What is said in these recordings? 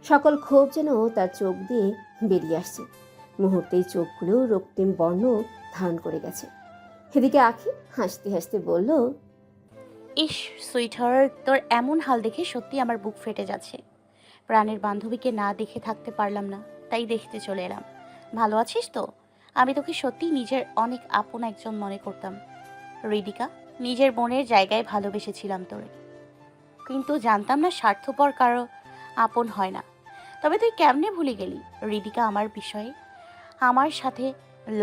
সকল ক্ষোভ যেন তার চোখ দিয়ে বেরিয়ে আসছে। মুহূর্তেই চোখগুলো রক্তিম বর্ণ ধারণ করে গেছে। এদিকে আখি হাসতে হাসতে বলল, ইস সুইটহার্ট, তোর এমন হাল দেখে সত্যি আমার বুক ফেটে যাচ্ছে। প্রাণের বান্ধবীকে না দেখে থাকতে পারলাম না, তাই দেখতে চলে এলাম। ভালো আছিস তো? আমি তোকে সত্যিই নিজের অনেক আপন একজন মনে করতাম রিদিকা। নিজের বোনের জায়গায় ভালোবেসেছিলাম তোরে, কিন্তু জানতাম না স্বার্থপর কারো আপন হয় না। তবে তুই কেমনে ভুলে গেলি রিদিকা আমার বিষয়ে? আমার সাথে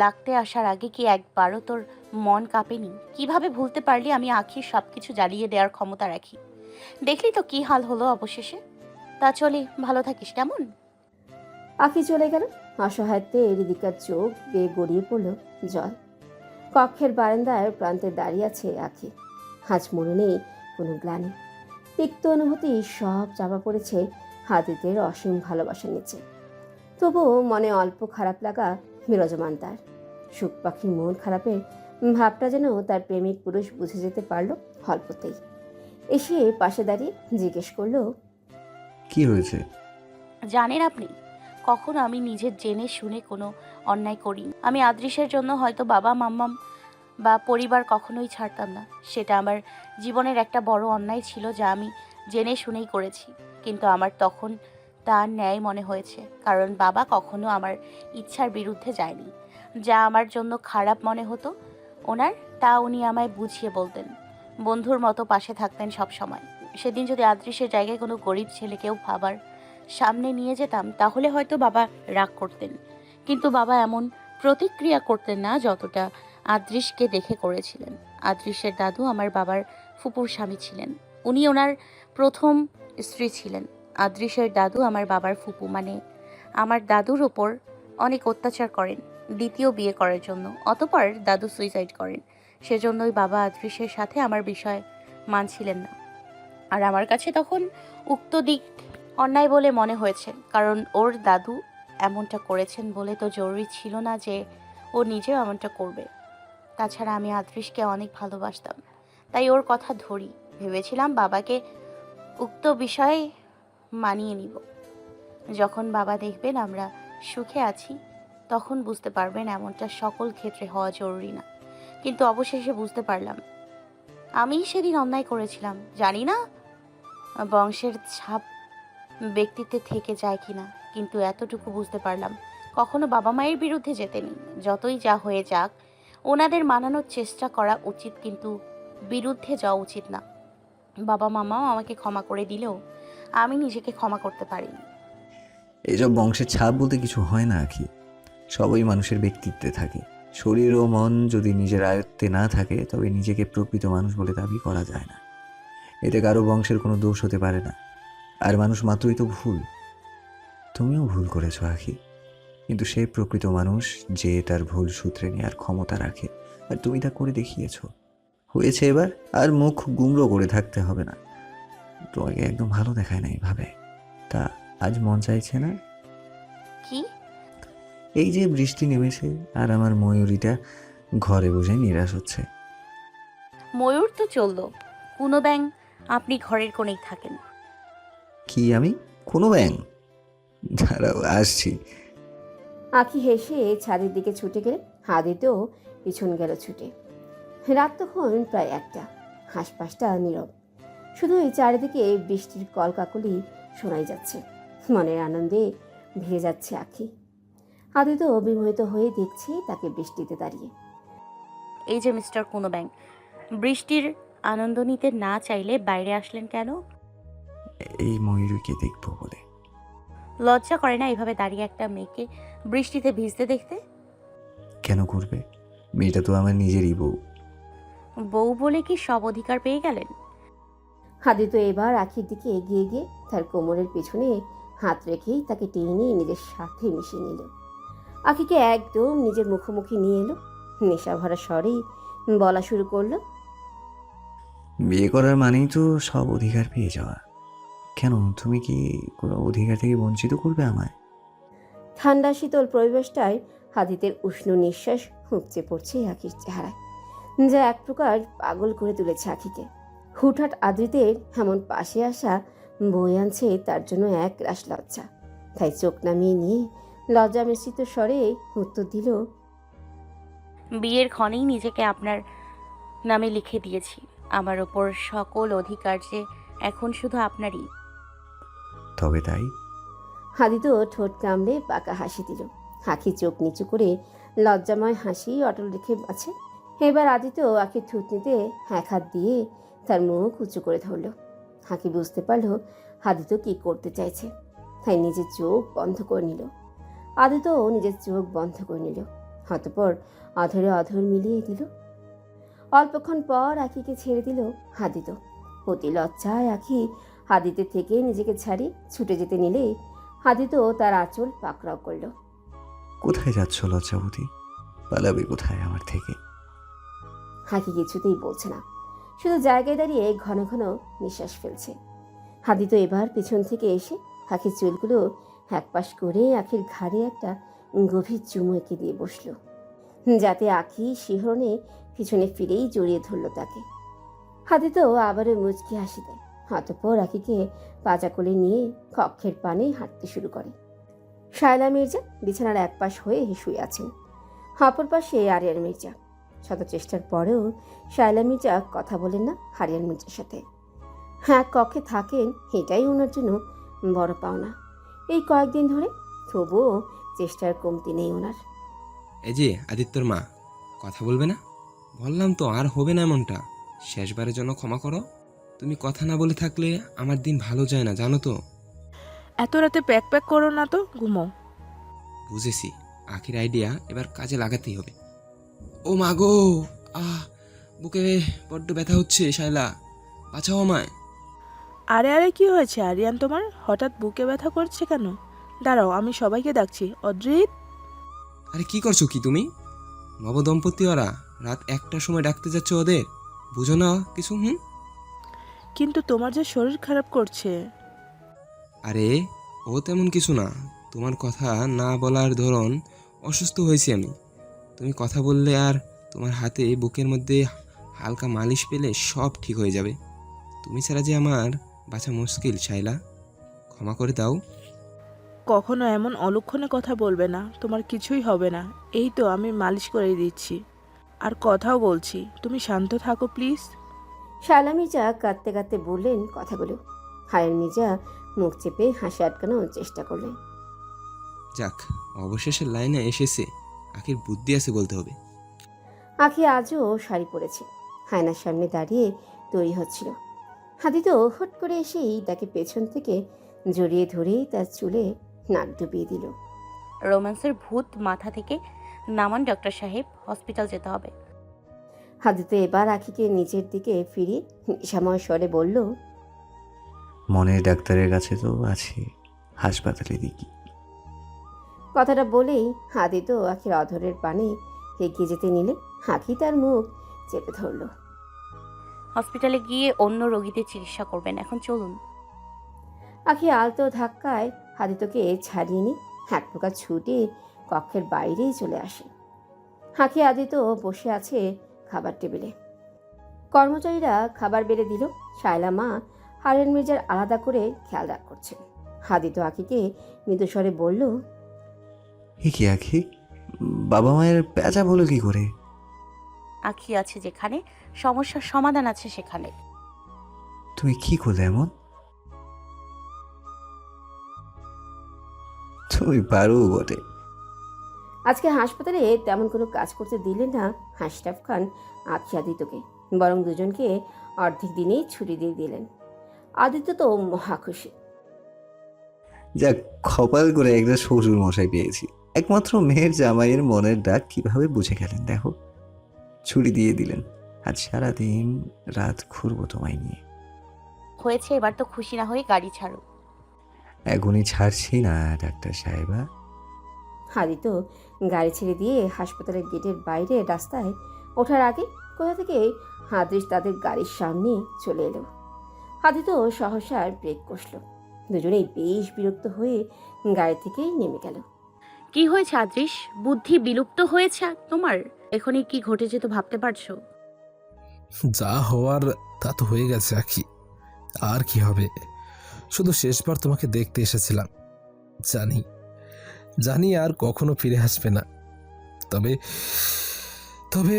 লাগতে আসার আগে কি একবারও তোর মন কাঁপেনি? কিভাবে ভুলতে পারলি আমি আখির সবকিছু জ্বালিয়ে দেওয়ার ক্ষমতা রাখি? দেখলি তো কি হাল হলো অবশেষে। তা চলি, ভালো থাকিস কেমন? আখি চলে গেল। অসহায়ত্বে রিদিকার চোখ বেয়ে গড়িয়ে পড়ল জল। কক্ষের বারান্দায় প্রান্তে দাঁড়িয়ে আছে আখি। আজ মনে নেই কোনো গ্লানি। তিক্ত অনুভূতি সব চাপা পড়েছে হাদিদের অসীম ভালোবাসা নিচে। তবুও মনে অল্প খারাপ লাগা বিরাজমান তার। সুখ পাখির মন খারাপের ভাবটা যেন তার প্রেমিক পুরুষ বুঝে যেতে পারল অল্পতেই। এসে পাশে দাঁড়িয়ে জিজ্ঞেস করলো, কি হয়েছে? জানেন আপনি, কখনো আমি নিজের জেনে শুনে কোনো অন্যায় করিনি। আমি আদৃশের জন্য হয়তো বাবা মাম্মাম বা পরিবার কখনোই ছাড়তাম না। সেটা আমার জীবনের একটা বড় অন্যায় ছিল, যা আমি জেনে শুনেই করেছি। কিন্তু আমার তখন তা ন্যায় মনে হয়েছে, কারণ বাবা কখনো আমার ইচ্ছার বিরুদ্ধে যায়নি। যা আমার জন্য খারাপ মনে হতো ওনার, তা উনি আমায় বুঝিয়ে বলতেন। বন্ধুর মতো পাশে থাকতেন সব সময়। সেদিন যদি আদৃশের জায়গায় কোনো গরিব ছেলেকেও ভাবার সামনে নিয়ে যেতাম, তাহলে হয়তো বাবা রাগ করতেন। কিন্তু বাবা এমন প্রতিক্রিয়া করতেন না যতটা আদৃশকে দেখে করেছিলেন। আদৃশের দাদু আমার বাবার ফুপুর স্বামী ছিলেন। উনি ওনার প্রথম স্ত্রী ছিলেন। আদৃশের দাদু আমার বাবার ফুপু, মানে আমার দাদুর ওপর অনেক অত্যাচার করেন দ্বিতীয় বিয়ে করার জন্য। অতঃপর দাদু সুইসাইড করেন। সেজন্যই বাবা আদৃশের সাথে আমার বিষয় মানছিলেন না। আর আমার কাছে তখন উক্ত দিক অন্যায় বলে মনে হয়েছে, কারণ ওর দাদু এমনটা করেছেন বলে তো জরুরি ছিল না যে ও নিজেও এমনটা করবে। তাছাড়া আমি আদৃশকে অনেক ভালোবাসতাম, তাই ওর কথা ধরি। ভেবেছিলাম বাবাকে উক্ত বিষয়ে মানিয়ে নিব। যখন বাবা দেখবেন আমরা সুখে আছি, তখন বুঝতে পারবেন এমনটা সকল ক্ষেত্রে হওয়া জরুরি না। কিন্তু অবশেষে বুঝতে পারলাম আমি সেদিন অন্যায় করেছিলাম। জানি না বংশের ছাপ ব্যক্তিত্বে থেকে যায় কিনা, কিন্তু এতটুকু বুঝতে পারলাম কখনো বাবা মায়ের বিরুদ্ধে যেতে নেই। যতই যা হয়ে যাক, ওনাদের মানানোর চেষ্টা করা উচিত, কিন্তু বিরুদ্ধে যাওয়া উচিত না। বাবা মামাও আমাকে ক্ষমা করে দিলেও আমি নিজেকে ক্ষমা করতে পারিনি। এইসব বংশের ছাপ বলতে কিছু হয় না আখি। সবই মানুষের ব্যক্তিত্বে থাকে। শরীর ও মন যদি নিজের আয়ত্তে না থাকে, তবে নিজেকে প্রকৃত মানুষ বলে দাবি করা যায় না। এতে কারো বংশের কোনো দোষ হতে পারে না। আর মানুষ মাত্রই তো ভুল। তুমিও ভুল করেছো আখি, কিন্তু সে প্রকৃত মানুষ যে তার ভুল সূত্রে নেওয়ার ক্ষমতা রাখে। আর তুমি তা করে দেখিয়েছ। হয়েছে এবার, আর মুখ গুমড়ো করে থাকতে হবে না। তোমাকে একদম ভালো দেখায় না এইভাবে। তা আজ মন চাইছে না? কি? এই যে বৃষ্টি নেমেছে আর আমার ময়ূরীটা ঘরে বসে নিরাশ হচ্ছে। ময়ূর তো চললো, কুনো ব্যাং আপনি ঘরের কোণেই থাকেন। কি আমি কোনো ব্যাং? দাঁড়াও, আসছি। আখি হেসে ছাদের দিকে ছুটে গেলে হাদিতেও পিছন গেল ছুটে। রাত তখন প্রায় 1টা। হাঁসপাশটা নীরব। শুধু এই চারিদিকে বৃষ্টির কলকাকলি শোনাই যাচ্ছে। মনের আনন্দে ভেসে যাচ্ছে আখি। আদিত বিমোহিত হয়ে দেখছে তাকে বৃষ্টিতে দাঁড়িয়ে। এই যে মিস্টার কুনো ব্যাং, বৃষ্টির আনন্দ নিতে না চাইলে বাইরে আসলেন কেন? এই ময়ূরীকে দেখবো বলে। লজ্জা করে না এভাবে দাঁড়িয়ে একটা মেয়েকে বৃষ্টিতে ভিজতে দেখতে? কেন করবে? মেয়েটা তো আমার নিজেরই বউ। বউ বলে কি সব অধিকার পেয়ে গেলেন? আদিত এবার আখির দিকে এগিয়ে গিয়ে তার কোমরের পেছনে হাত রেখেই তাকে টেনে নিজের সাথে মিশিয়ে নিল। আখিকে একদম নিজের মুখোমুখি নিয়ে এলো। নেশা ভরা স্বরেই বলা শুরু করলো, বিয়ে করার মানেই তো সব অধিকার পেয়ে যাওয়া। কেন, তুমি কি কোনো অধিকার থেকে বঞ্চিত করবে আমায়? ঠান্ডা শীতল পরিবেশটায় হাদিতের উষ্ণ নিঃশ্বাস উপচে পড়ছে আখির চেহারায়, যা এক প্রকার পাগল করে তুলেছে আখিকে। হুটহাট আদ্রিতের এমন পাশে আসা বয়ে আনছে তার জন্য এক রাশ লজ্জা। তাই চোখ নামিয়ে নিয়ে লজ্জা মিশ্রিত স্বরে উত্তর দিল, বিয়ের ক্ষণেই নিজেকে আপনার নামে লিখে দিয়েছি। আমার ওপর সকল অধিকার যে এখন শুধু আপনারই। তবে তাই? আদিত্য ঠোঁট কামড়ে বাঁকা হাসি দিল। আখি চোখ নিচু করে লজ্জাময় হাসি অটল রেখে আছে। এবার আদিত্য আখির থুতনিতে এক হাত দিয়ে তার মুখ উঁচু করে ধরল। আখি বুঝতে পারল আদিত্য কি করতে চাইছে, তাই নিজের চোখ বন্ধ করে নিল। আদিত্যও নিজের চোখ বন্ধ করে নিল। অতঃপর অধরে অধর মিলিয়ে দিল। অল্পক্ষণ পর আখিকে ছেড়ে দিল আদিত্য। অতি লজ্জায় আখি আদিত্যের থেকে নিজেকে ছাড়ি ছুটে যেতে নিলেই আদিত্য তার আঁচল পাকড়াও করল। কোথায় যাচ্ছ লজ্জাবতী? পালাবে কোথায় আমার থেকে? আখি কিছুতেই বলছে না, শুধু জায়গায় দাঁড়িয়ে ঘন ঘন নিঃশ্বাস ফেলছে। আদিত্য এবার পিছন থেকে এসে আখির চুলগুলো একপাশ করে আখির ঘাড়ে একটা গভীর চুমু এঁকে দিয়ে বসল, যাতে আখি শিহরণে পিছনে ফিরেই জড়িয়ে ধরল তাকে। আদিত্য আবারও মুচকি হাসি দেয়। অতঃপর আখিকে পাজা কোলে নিয়ে কক্ষের পানে হাঁটতে শুরু করে। শায়লা মির্জা বিছানার একপাশ হয়ে শুয়ে আছেন, অপর পাশে আরিয়ান মির্জা। শত চেষ্টার পরেও শায়লা মির্জা কথা বলেন না আরিয়ান মির্জার সাথে। হ্যাঁ, কক্ষে থাকেন, এটাই ওনার জন্য বড় পাওনা এই কয়েকদিন ধরে। তবুও চেষ্টার কমতি নেই ওনার। এই যে আদিত্যর মা, কথা বলবে না? বললাম তো আর হবে না এমনটা। শেষবারের জন্য ক্ষমা করো। তুমি কথা না বলে থাকলে আমার দিন ভালো যায় না, জানো তো। এত রাতে প্যাক প্যাক করো না তো, ঘুমো। বুঝেছি, আখির আইডিয়া এবার কাজে লাগাতেই হবে। ও মা গো, বুকে বড্ড ব্যথা হচ্ছে। শায়লা, বাঁচাও আমায়। আরে আরে, কি হয়েছে আরিয়ান তোমার? হঠাৎ বুকে ব্যথা করছে কেন? দাঁড়াও, আমি সবাইকে ডাকছি। অদ্রিত। আরে কি করছো কি তুমি? নবদম্পতি ওরা, রাত 1টার সময় ডাকতে যাচ্ছ ওদের? বুঝো না কিছু? কিন্তু তোমার যে শরীর খারাপ করছে। আরে ও তেমন কিছু না। তোমার কথা না বলার ধরন, অসুস্থ হয়েছি আমি। তুমি কথা বললে আর তোমার হাতে বুকের মধ্যে হালকা মালিশ পেলে সব ঠিক হয়ে যাবে। তুমি ছাড়া যে আমার বাঁচা মুশকিল। শায়লা, ক্ষমা করে দাও। কখনো এমন অলক্ষণে কথা বলবে না, তোমার কিছুই হবে না। এই তো আমি মালিশ করে দিচ্ছি, আর কথাও বলছি। তুমি শান্ত থাকো প্লিজ। শায়লা মির্জা কাঁদতে কাঁদতে বললেন কথাগুলো। আরিয়ান মির্জা মুখ চেপে হাসি আটকানোর চেষ্টা করলেন। যাক, অবশেষে লাইনে এসেছে। আখির বুদ্ধি আছে বলতে হবে। আখি আজও শাড়ি পরেছে, আয়নার সামনে দাঁড়িয়ে তৈরি হচ্ছিল। আদিত্য হুট করে এসেই তাকে পেছন থেকে জড়িয়ে ধরে তার চুলে নাক ডুবিয়ে দিল। রোম্যান্সের ভূত মাথা থেকে নামান ডক্টর সাহেব, হসপিটাল যেতে হবে। আদিত্য এবার আখিকে নিচের দিকে ফিরিয়ে নেশাময় স্বরে বলল, মনের ডাক্তারের কাছে তো আছে, হাসপাতালে দেখি। কথাটা বলেই আদিত্য আখির অধরের পানে এগিয়ে যেতে নিলে আখি তার মুখ চেপে ধরল। হসপিটালে গিয়ে অন্য রোগীদের চিকিৎসা করবেন, এখন চলুন। আখি আলতো ধাক্কায় আদিত্যকে ছাড়িয়ে নিয়ে এক প্রকার ছুটে কক্ষের বাইরেই চলে আসে। আখি আদিত্য বসে আছে খাবার টেবিলে। কর্মচারীরা খাবার বেড়ে দিল। শায়লা মা আরিয়ান মির্জার আলাদা করে খেয়াল করছেন। আদিত্য আখিকে মৃদুস্বরে বলল, এ কি আখি, বাবা মায়ের পেঁচা বলো কি করে? আখি আছে যেখানে, সমস্যার সমাধান আছে সেখানে। তুমি কি করলে এমন? তুমি পারো বটে। আজকে হাসপাতালে তেমন কোনো কাজ করতে দিলেন না আশরাফ খান আখি আদিত্যকে, বরং দুজনকে অর্ধেক দিনেই ছুটি দিয়ে দিলেন। আদিত্য তো মহা খুশি। যাক, কপাল করে একটা শ্বশুর মশাই পেয়েছি। একমাত্র মেয়ের জামাইয়ের মনের ডাক কিভাবে বুঝে গেলেন দেখো। ছুটি দিয়ে দিলেন, আজ সারাদিন রাত ঘুরবো তোমায় নিয়ে। হয়েছে, এবার তো খুশি না হয়ে গাড়ি ছাড়ো। এখনই ছাড়ছি না ডাক্তার সাহেবা। আদিত্য গাড়ি ছেড়ে দিয়ে হাসপাতালের গেটের বাইরে রাস্তায় ওঠার আগে কোথা থেকে আদৃশ তাদের গাড়ির সামনে চলে এলো। আদিত্য সহসা ব্রেক কষল। দুজনেই বেশ বিরক্ত হয়ে গাড়ি থেকেই নেমে গেল। কি হয়েছে আদৃশ? বুদ্ধি বিলুপ্ত হয়েছে তোমার? এখনই কি ঘটে যেত ভাবতে পারছো? যা হওয়ার তা তো হয়ে গেছে আখি, আর কি হবে। শুধু শেষবার তোমাকে দেখতে এসেছিলাম, জানি জানি আর কখনো ফিরে আসবে না। তবে তবে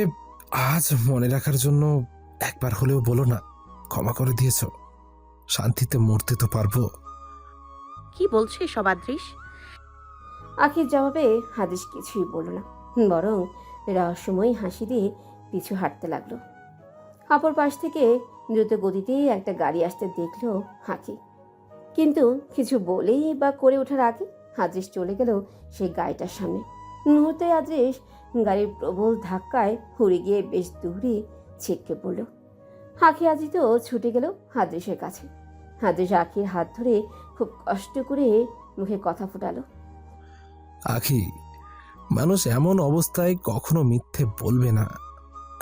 আজ মনে রাখার জন্য একবার হলেও বলো না ক্ষমা করে দিয়েছো। শান্তিতে মরতে তো পারবো। কি বলছে সব আদ্রিস? আখির জবাবে হাদিস কিছুই বলল না, বরং রহস্যময়ী হাসি দিয়ে পিছু হাঁটতে লাগলো। অপর পাশ থেকে দ্রুত গতিতে একটা গাড়ি আসতে দেখলো আখি, কিন্তু কিছু বলেই বা করে ওঠার আগে আদ্রিস চলে গেল সেই গাড়িটার সামনে। মুহূর্তে আদ্রিস গাড়ির প্রবল ধাক্কায় উড়ে গিয়ে বেশ দূরে ছিটকে পড়ল। আখি আজিত ছুটে গেল আদ্রিসের কাছে। আদ্রিস আখির হাত ধরে খুব কষ্ট করে মুখে কথা ফুটালো। আখি, মানুষ এমন অবস্থায় কখনো মিথ্যে বলবে না।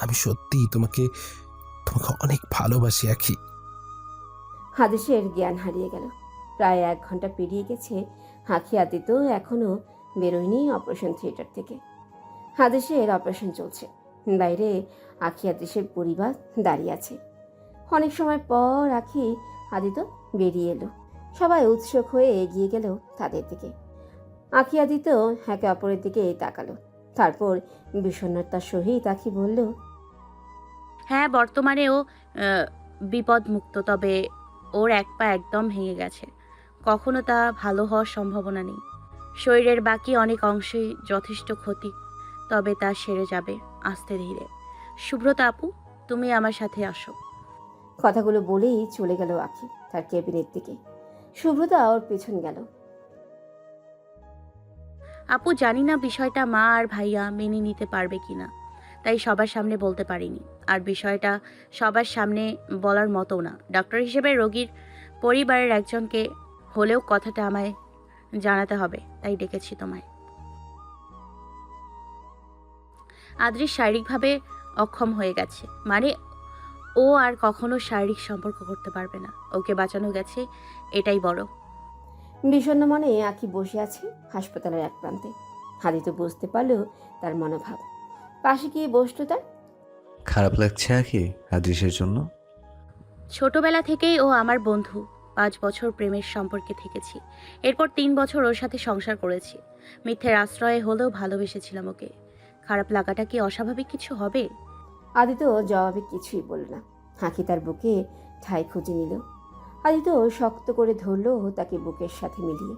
আমি সত্যিই তোমাকে তোমাকে অনেক ভালোবাসি আখি। হাদিসের জ্ঞান হারিয়ে গেল। প্রায় 1 ঘন্টা পেরিয়ে গেছে, আখি আদিত এখনো বেরোয়নি অপারেশন থিয়েটার থেকে। হাদিসের অপারেশন চলছে, বাইরে আখি আদিসের পরিবার দাঁড়িয়ে আছে। অনেক সময় পর আখি আদিত বেরিয়ে এলো। সবাই উৎসুক হয়ে এগিয়ে গেল তাদের দিকে। আখি আদিত একে অপরের দিকে তাকালো, তারপর বিষণ্ণতার সহিত আখি বলল, হ্যাঁ, বর্তমানে ও বিপদমুক্ত, তবে ওর এক পা একদম ভেঙে গেছে। কখনো তা ভালো হওয়ার সম্ভাবনা নেই। শরীরের বাকি অনেক অংশেই যথেষ্ট ক্ষতি, তবে তা সেরে যাবে আস্তে ধীরে। সুব্রতা আপু, তুমি আমার সাথে আসো। কথাগুলো বলেই চলে গেল আখি তার কেবিনের দিকে। সুব্রতা ওর পেছন গেল। আপু, জানি না বিষয়টা মা আর ভাইয়া মেনে নিতে পারবে কিনা, তাই সবার সামনে বলতে পারিনি। আর বিষয়টা সবার সামনে বলার মতো না। ডক্টর হিসেবে রোগীর পরিবারের একজনকে হলেও কথাটা আমায় জানাতে হবে, তাই ডেকেছি তোমায়। আদ্রিস শারীরিকভাবে অক্ষম হয়ে গেছে, মানে ও আর কখনো শারীরিক সম্পর্ক করতে পারবে না। ওকে বাঁচানো গেছে, এটাই বড়। বিষণ্ণ মনে আখি বসে আছে হাসপাতালের এক প্রান্তে। হাদিত বুঝতে পারলো তার মনোভাব, পাশে গিয়ে বসলো তার। খারাপ লাগছে আখি আদৃশের জন্য? ছোটবেলা থেকেই ও আমার বন্ধু। 5 বছর প্রেমের সম্পর্কে থেকেছি, এরপর 3 বছর ওর সাথে সংসার করেছি। মিথ্যের আশ্রয়ে হলেও ভালোবেসেছিলাম ওকে। খারাপ লাগাটা কি অস্বাভাবিক কিছু হবে? আদিত জবাবে কিছুই বলল না। আখি তার বুকে ঠাই খুঁজে নিল। আদিত শক্ত করে ধরলো তাকে বুকের সাথে মিলিয়ে।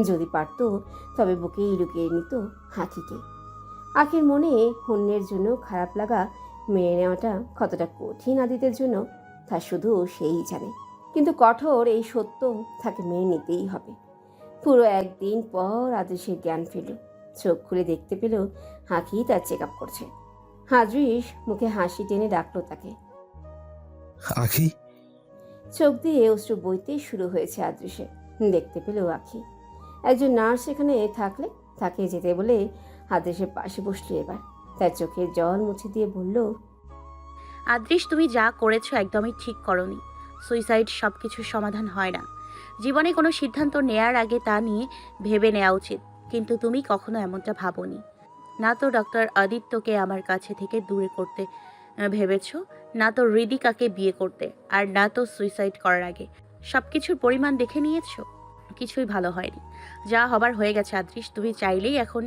যদি পারতো তবে বুকেই লুকিয়ে নিত আখিকে। আখির মনে অন্যের জন্য খারাপ লাগা মেনে নেওয়াটা কতটা কঠিন আদিতের জন্য তা শুধু সেই জানে। কিন্তু কঠোর এই সত্য তাকে মেনে নিতেই হবে। পুরো 1 দিন পর আদৃশের জ্ঞান ফিরল। চোখ খুলে দেখতে পেল আখি তার চেক আপ করছে। আদৃশ মুখে হাসি টেনে ডাকলো তাকে। আখি, চোখ দিয়ে অশ্রু বইতে শুরু হয়েছে আদৃশে। দেখতে পেল আখি। একজন নার্স এখানে থাকলে তাকে যেতে বলে আদৃশের পাশে বসলো। এবার তার চোখের জল মুছে দিয়ে বলল, আদ্রিস, তুমি যা করেছো একদমই ঠিক করনি। সুইসাইড সব কিছুর সমাধান হয় না। জীবনে কোনো সিদ্ধান্ত নেয়ার আগে তা নিয়ে ভেবে নেওয়া উচিত, কিন্তু তুমি কখনো এমনটা ভাবোনি। না তো ডক্টর আদিত্যকে আমার কাছে থেকে দূরে করতে ভেবেছো, না তো হৃদিকাকে বিয়ে করতে, আর না তো সুইসাইড করার আগে সব কিছুর পরিমাণ দেখে নিয়েছো। কিছুই ভালো হয়নি। যা হবার হয়ে গেছে আদ্রিস। তুমি চাইলেই এখন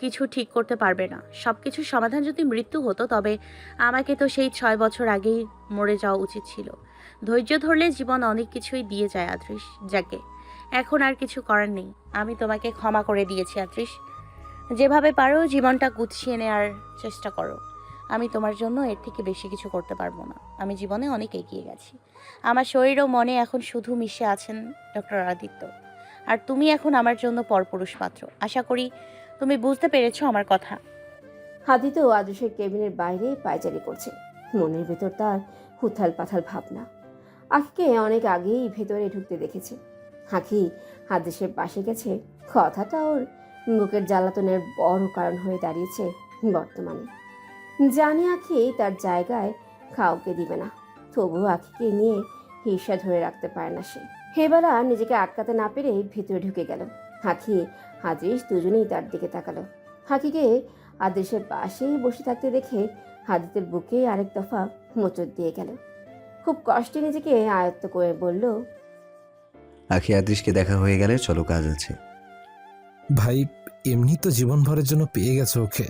কিছু ঠিক করতে পারবে না। সব কিছুর সমাধান যদি মৃত্যু হতো, তবে আমাকে তো সেই 6 বছর আগেই মরে যাওয়া উচিত ছিল। ধৈর্য ধরলে জীবন অনেক কিছুই দিয়ে যায় আদ্রিস। যাকে এখন আর কিছু করার নেই। আমি তোমাকে ক্ষমা করে দিয়েছি আদ্রিস। যেভাবে পারো জীবনটা গুছিয়ে নেওয়ার চেষ্টা করো। আমি তোমার জন্য এর থেকে বেশি কিছু করতে পারবো না। আমি জীবনে অনেক এগিয়ে গেছি। আমার শরীর ও মনে এখন শুধু মিশে আছেন ডক্টর আদিত্য, আর তুমি এখন আমার জন্য পরপুরুষ পাত্র। আশা করি তুমি বুঝতে পেরেছো আমার কথা। আদিত আদৃশের কেবিনের বাইরে পায়চারি করছে। মনের ভেতর তার হুথাল পাথাল ভাবনা। আখিকে অনেক আগেই ভেতরে ঢুকতে দেখেছে। আখি আদৃশের পাশে গেছে, কথাটা ওর বুকের জ্বালাতনের বড় কারণ হয়ে দাঁড়িয়েছে বর্তমানে। জানে আখি তার জায়গায় কাউকে দিবে না, তবুও আখিকে নিয়ে হিংসা ধরে রাখতে পারে না সে। এবার আর নিজেকে আটকাতে না পেরে ভেতরে ঢুকে গেল। আখি আদৃশ দুজনেই তার দিকে তাকালো। আখিকে আদৃশের পাশেই বসে থাকতে দেখে আদিতের বুকে আরেক দফা মোচড় দিয়ে গেল। খুব কষ্টে নিজেকে আয়ত্ত করে বলল, আখি আদৃশকে দেখা হয়ে গেলে চলো, কাজ আছে। ভাই, এমনি তো জীবনভরের জন্য পেয়ে গেছে ওকে,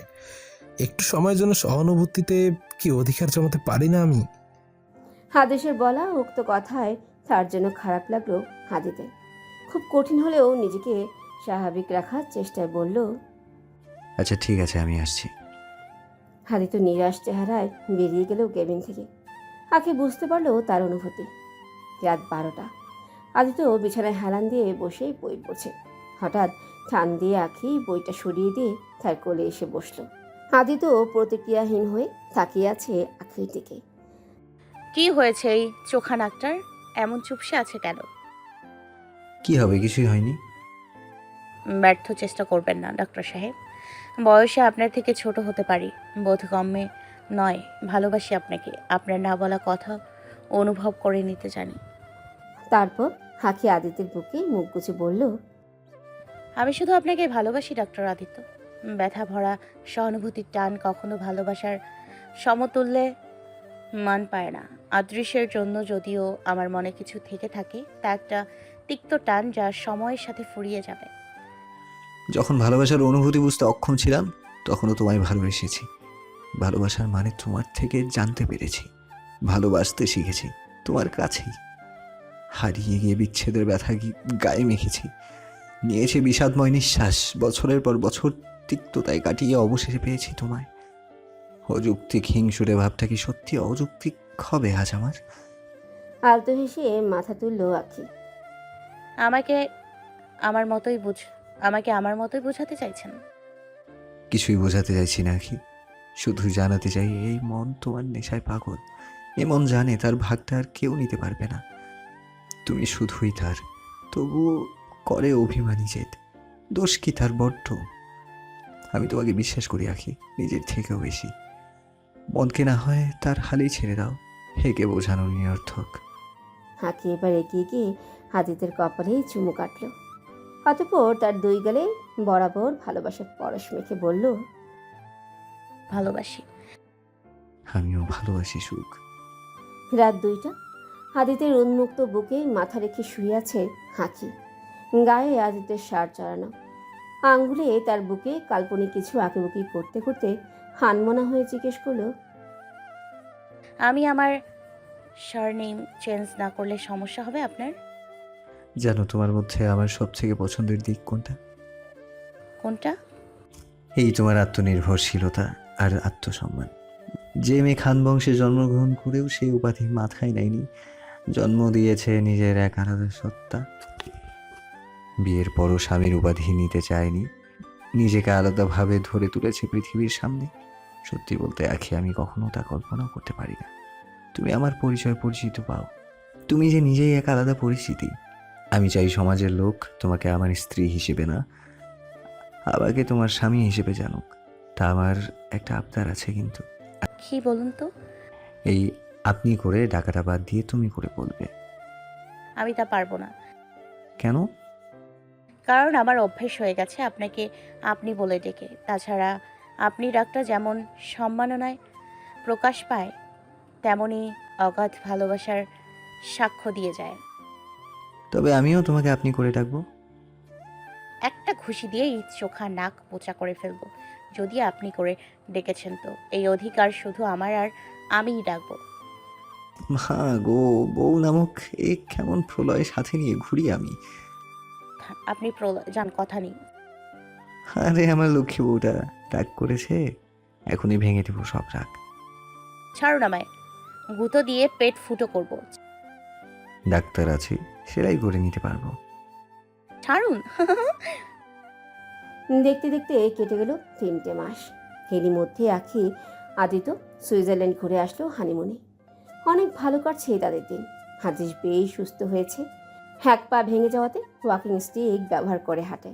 একটু সময়ের জন্য সহানুভূতিতে কি অধিকার জমাতে পারি না আমি? হাদিসের বলা উক্ত কথায় তার জন্য খারাপ লাগলো হাদিতে। খুব কঠিন হলেও নিজেকে স্বাভাবিক রাখার চেষ্টায় বলল, আচ্ছা ঠিক আছে, আমি আসছি। হাদি তো নিরাশ চেহারায় বেরিয়ে গেল কেবিন থেকে। আখি বুঝতে পারলো তার অনুভূতি। রাত 12টা। আদিত্য বিছানায় হেলান দিয়ে বসেই বই পড়ছে। হঠাৎ টান দিয়ে আখি বইটা সরিয়ে দিয়ে তার কোলে এসে বসলো। আদিত্য প্রতিক্রিয়াহীন হয়ে তাকিয়ে আছে আখির দিকে। কি হয়েছে এই চোখা নাকটার? এমন চুপসে আছে কেন? কি হবে, কিছুই হয়নি। ব্যর্থ চেষ্টা করবেন না ডাক্তার সাহেব। বয়সে আপনার থেকে ছোট হতে পারি, বোধগম্যে নয়। ভালোবাসি আপনাকে। আপনার না বলা কথা অনুভব করে নিতে জানি। তারপর হাকি আদিত্যের বুকে মুখ গুজে বলল, আমি শুধু আপনাকে ভালোবাসি ডাক্তার আদিত্য। ব্যথা ভরা সহানুভূতির টান কখনো ভালোবাসার সমতুল্যে মান পায় না। আদৃশ্যের জন্য যদিও আমার মনে কিছু থেকে থাকে, তা একটা তিক্ত টান যা সময়ের সাথে ফুরিয়ে যাবে। যখন ভালোবাসার অনুভূতি বুঝতে অক্ষম ছিলাম, তখনও তোমায় ভালোবেসেছি। ভালোবাসার মানে তোমার থেকে জানতে পেরেছি, ভালোবাসতে শিখেছি তোমার কাছেই। হারিয়ে গিয়ে বিচ্ছেদের ব্যথা গায়ে মেখেছি, নিয়েছি বিষাদময় নিঃশ্বাস। বছরের পর বছর তিক্ততায় কাটিয়ে অবশেষে পেয়েছি তোমায়। অযৌক্তিক হিংসুটে ভাবটা কি সত্যি অযৌক্তিক হবে আজ আমার? আলতো হেসে মাথা তুলল আখি। আমাকে আমার মতোই আমাকে আমার মতোই বোঝাতে চাইছেন? কিছুই বোঝাতে চাইছি না কি, শুধু জানাতে চাই এই মন তোমার নেশায় পাগল। এ মন জানে তার ভাগটা আর কেউ নিতে পারবে না, তুমি শুধুই তার। তবুও করে অভিমানী জেদ। দোষ কি তার বড্ড? আমি তোমাকে বিশ্বাস করি আখি, নিজের থেকেও বেশি। মনকে না হয় তার হালেই ছেড়ে দাও, হেকে বোঝানো নিরর্থক। হাকি এবার এগিয়ে গিয়ে হাদিতের কপালেই চুমু কাটল। অতঃপর তার দুই গালে বরাবর ভালোবাসার পরশ মেখে বলল, ভালোবাসি। আমিও ভালোবাসি সুখ। রাত 2টা। আদিত্যের উন্মুক্ত বুকে মাথা রেখে শুয়ে আছে হাকি। গায়ে আদিত্যের সার চড়ানো। আঙ্গুলে তার বুকে কাল্পনিক কিছু আঁকিবুকি করতে করতে হানমনা হয়ে জিজ্ঞেস করলো, আমি আমার সারনেম চেঞ্জ না করলে সমস্যা হবে আপনার? জানো তোমার মধ্যে আমার সবথেকে পছন্দের দিক কোনটা? কোনটা? এই তোমার আত্মনির্ভরশীলতা আর আত্মসম্মান। যে মেয়ে খান বংশে জন্মগ্রহণ করেও সেই উপাধি মাথায় নেয়নি, জন্ম দিয়েছে নিজের এক আলাদা সত্তা। বিয়ের পরও স্বামীর উপাধি নিতে চায়নি, নিজেকে আলাদাভাবে ধরে তুলেছে পৃথিবীর সামনে। সত্যি বলতে আখি, আমি কখনো তা কল্পনাও করতে পারি না। তুমি আমার পরিচিত পাও, তুমি যে নিজেই এক আলাদা পরিচিতি। আমি চাই সমাজের লোক তোমাকে আমার স্ত্রী হিসেবে না, আমাকে তোমার স্বামী হিসেবে জানুক। তা আমার একটা আবদার আছে কিন্তু। কি বলুন তো? এই আপনি করে ডাকাটা বাদ দিয়ে তুমি করে বলবে। আমি তা পারবো না। কেন? কারণ আমার অভ্যেস হয়ে গেছে আপনাকে আপনি বলে ডেকে। তাছাড়া আপনি ডাক্তার যেমন সম্মাননায় প্রকাশ পায়, তেমনি অগাধ ভালোবাসার সাক্ষ্য দিয়ে যায়। তবে আমিও তোমাকে আপনি করে ডাকবো। একটা খুশি দিয়েই চোখা নাক পোচা করে ফেলবো যদি আপনি করে ডেকেছেন তো। এই অধিকার শুধু আমার, আর আমিই ডাকবো। মা গো, বউ নামক এ কেমন প্রলয় সাথে নিয়ে ঘুরি আমি। আপনি যান, কথা নেই। আরে আমার লক্ষ্মী বউটা রাগ করেছে, এখনই ভেঙে দেবো সব রাগ। ছাড়ুন আমায়, গুঁতো দিয়ে পেট ফুটো করব। ডাক্তার আছে, সেলাই করে নিতে পারবো। ছাড়ুন। দেখতে দেখতে কেটে গেল 3টে মাস। এরই মধ্যে আখি আদিত্য সুইজারল্যান্ড ঘুরে আসলো হানিমুনে। অনেক ভালো কাটছে তাদের দিন। হাদিস বেশ সুস্থ হয়েছে। হ্যাক পা ভেঙে যাওয়াতে ওয়াকিং স্টিক ব্যবহার করে হাঁটে।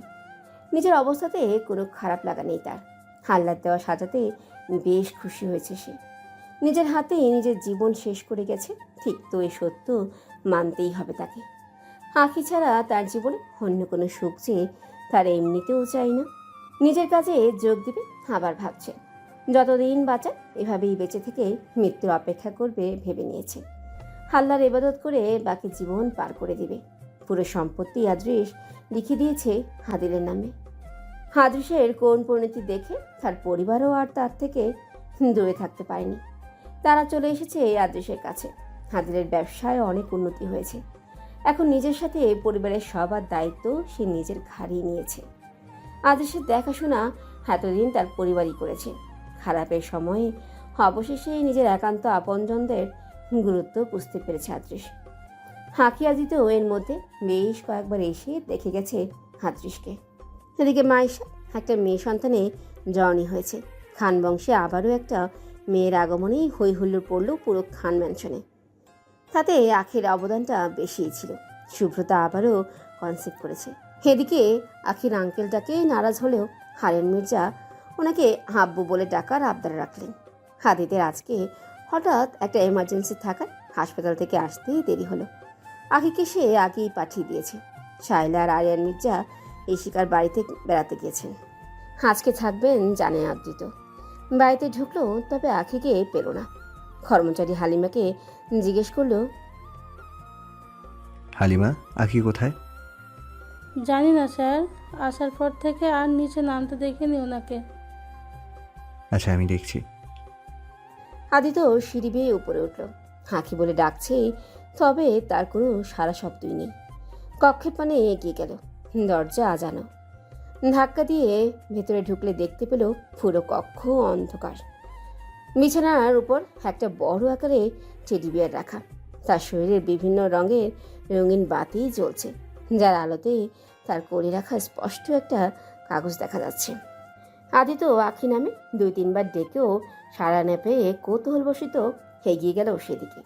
নিজের অবস্থাতে কোনো খারাপ লাগা নেই তার। হাল্লার দেওয়া সাজাতে বেশ খুশি হয়েছে সে। নিজের হাতে নিজের জীবন শেষ করে গেছে, ঠিক তো এই সত্য মানতেই হবে তাকে। আঁখি ছাড়া তার জীবনে অন্য কোনো সুখ যে তার এমনিতেও চাই না। নিজের কাজে যোগ দিবে আবার ভাবছে, যতদিন বাঁচা এভাবেই বেঁচে থেকে মৃত্যুর অপেক্ষা করবে ভেবে নিয়েছে। হাল্লার ইবাদত করে বাকি জীবন পার করে দিবে। পুরো সম্পত্তি আদৃশ লিখে দিয়েছে হাদিলের নামে। আদৃশের কোন পরিণতি দেখে তার পরিবারও আর তার থেকে দূরে থাকতে পারেনি। তারা চলে এসেছে আদৃশের কাছে। আদিলের ব্যবসায় অনেক উন্নতি হয়েছে। এখন নিজের সাথে পরিবারের সবার দায়িত্ব সে নিজের ঘাড়িয়ে নিয়েছে। আদৃশের দেখাশোনা এতদিন তার পরিবারই করেছে। খারাপের সময়ে অবশেষে নিজের একান্ত আপনজনদের গুরুত্ব বুঝতে পেরেছে আদৃশ। হাঁকি আদিতেও এর মধ্যে বেশ কয়েকবার এসে দেখে গেছে আদৃশকে। এদিকে মাইশা একটা মেয়ে সন্তানে জননী হয়েছে। খান বংশে আবারও একটা মেয়ের আগমনেই হই হুল্লোড় পড়ল পুরো খান ম্যানশনে। তাতে আখির অবদানটা বেশিই ছিল। শুভ্রতা আবারও কনসেপ্ট করেছে। এদিকে আখির আঙ্কেলটাকে নারাজ হলেও হারেন মির্জা ওনাকে হাব্বু বলে ডাকার আবদার রাখলেন। হাদিদের আজকে হঠাৎ একটা এমার্জেন্সি থাকায় হাসপাতাল থেকে আসতেই দেরি হলো। আখিকে সে আগেই পাঠিয়ে দিয়েছে। শায়লা আর আরিয়ান মির্জা এই শিকার বাড়িতে বেড়াতে গিয়েছেন। আজকে থাকবেন জানে আদৃত। বাড়িতে ঢুকলো, তবে আখিকে পেল না। কর্মচারী হালিমাকে জিজ্ঞেস করলো, হালিমা, আখি কোথায়? জানি না স্যার, আসার পর থেকে আর নিচে নামতে দেখিনি ওনাকে। আচ্ছা, আমি দেখছি। আদিত সিঁড়ি বেয়ে উপরে উঠল। আখি বলে ডাকছে, তবে তার কোনো সারা শব্দই নেই। কক্ষের পানে এগিয়ে গেল। দরজা আজানো। ধাক্কা দিয়ে ভেতরে ঢুকলে দেখতে পেল পুরো কক্ষ অন্ধকার। বিছানার উপর একটা বড় আকারে টেডি বিয়ার রাখা। তার শরীরের বিভিন্ন রঙের রঙিন বাতি জ্বলছে, যার আলোতে তার কোলে রাখা স্পষ্ট একটা কাগজ দেখা যাচ্ছে। আদিত আখি নামে 2-3 বার ডেকেও সাড়া না পেয়ে কৌতূহলবশত এগিয়ে গেল সেদিকে।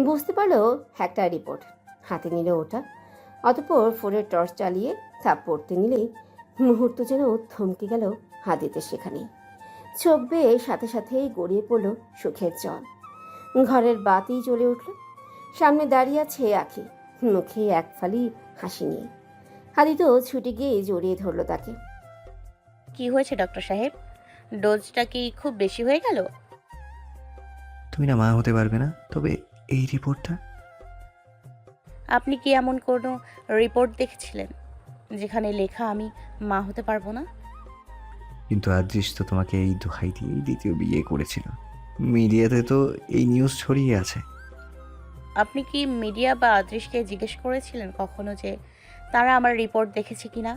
বুঝতে পারলো একটা রিপোর্ট। হাতে নিল ওটা। অতঃপর ফোনের টর্চ চালিয়ে তা পড়তে নিলেই মুহূর্ত যেন থমকে গেল আদিতের সেখানেই। চোখ বেয়ে সাথে সাথেই গড়িয়ে পড়ল সুখের জল। ঘরের বাতি জ্বলে উঠল। সামনে দাঁড়িয়ে আছে আখি, মুখে এক ফালি হাসি নিয়ে। আদিত ছুটে গিয়ে জড়িয়ে ধরল তাকে। কি হয়েছে ডক্টর সাহেব? ডোজটা কি খুব বেশি হয়ে গেল? তুমি না মা হতে পারবে না, তবে এই রিপোর্টটা? আপনি কি এমন কোনো রিপোর্ট দেখেছিলেন যেখানে লেখা আমি মা হতে পারবো না? কিন্তু আদৃশ তো তোমাকে এই দোহাই দিয়েই দ্বিতীয় বিয়ে করেছিল। মিডিয়াতে তো এই নিউজ ছড়িয়ে আছে। আপনি কি মিডিয়া বা আদৃশকে জিজ্ঞেস করেছিলেন কখনো যে তারা আমার রিপোর্ট দেখেছে কিনা?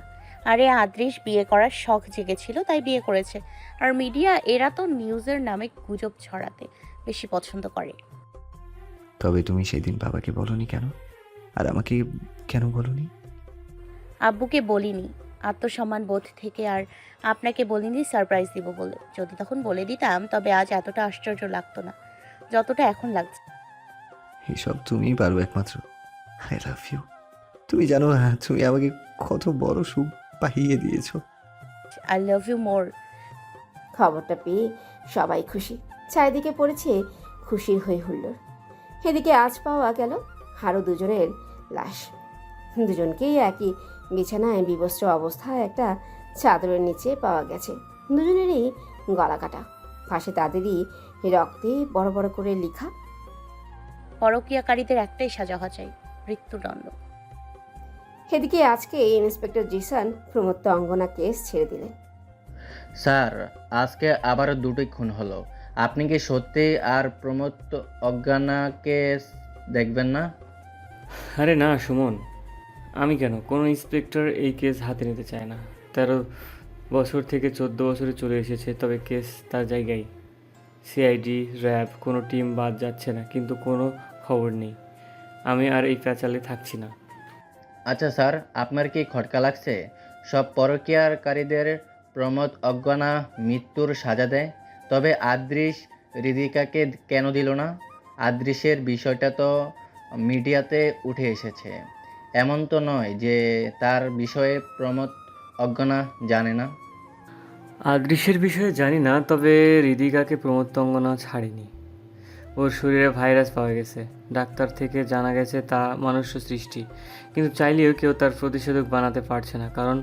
আরে আদৃশ বিয়ে করার শখ জেগেছিল, তাই বিয়ে করেছে। আর মিডিয়া এরা তো নিউজের নামে গুজব ছড়াতে বেশি পছন্দ করে। তবে তুমি সেদিন বাবাকে বলনি কেন? আর আমাকে কেন বলনি? আব্বুকে বলিনি আত্মসম্মান বোধ থেকে, আর আপনাকে বলিনি সারপ্রাইজ দিব বলে। যদি তখন বলে দিতাম তবে আজ এতটা আশ্চর্য লাগতো না যতটা এখন লাগছে। এসব তুমিই পারো একমাত্র। I love you. তুমি জানো না তুমি আমাকে কত বড় সুখ পাইয়ে দিয়েছো। I love you more. খবরটা পেয়ে সবাই খুশি। চারিদিকে পড়েছে খুশির হই হুল্লোড়। এদিকে আজ পাওয়া গেল আরও দুজনের লাশ। দুজনকেই একই বিছানায় বিবস্ত্র অবস্থায় একটা চাদরের নিচে পাওয়া গেছে। দুজনেরই গলা কাটা। পাশে তাদেরই রক্তে বড় বড় করে লেখা, পরকীয়াকারীদের একটাই সাজা হওয়া চাই, মৃত্যুদণ্ড। এদিকে আজকে ইন্সপেক্টর জিসান প্রমত্ত অঙ্গনা কেস ছেড়ে দিলেন। স্যার, আজকে আবারও দুটোই খুন হলো। আপনি কি সত্যি আর প্রমোদ অজ্ঞানাকে দেখবেন না? আরে না সুমন, আমি কেন? কোনো ইন্সপেক্টর এই কেস হাতে নিতে চায় না। 13 বছর থেকে 14 বছরে চলে এসেছে, তবে কেস তার জায়গায়। সিআইডি, র্যাব, কোনো টিম বাদ যাচ্ছে না, কিন্তু কোনো খবর নেই। আমি আর এই প্যাচালে থাকছি না। আচ্ছা স্যার, আপনার কি খটকা লাগছে? সব পরকীয়াকারীদের প্রমোদ অজ্ঞানা মৃত্যুর সাজা দেয়, তবে আদৃশ হৃদিকাকে কেন দিল না? আদৃশের বিষয়টা তো মিডিয়াতে উঠে এসেছে। এমন তো নয় যে তার বিষয়ে প্রমোদ অজ্ঞানা জানে না। আদৃশের বিষয়ে জানি না, তবে হৃদিকাকে প্রমোদতঙ্গনা ছাড়েনি। ওর শরীরে ভাইরাস পাওয়া গেছে। ডাক্তার থেকে জানা গেছে তা মানুষ্য সৃষ্টি, কিন্তু চাইলেও কেউ তার প্রতিষেধক বানাতে পারছে না, কারণ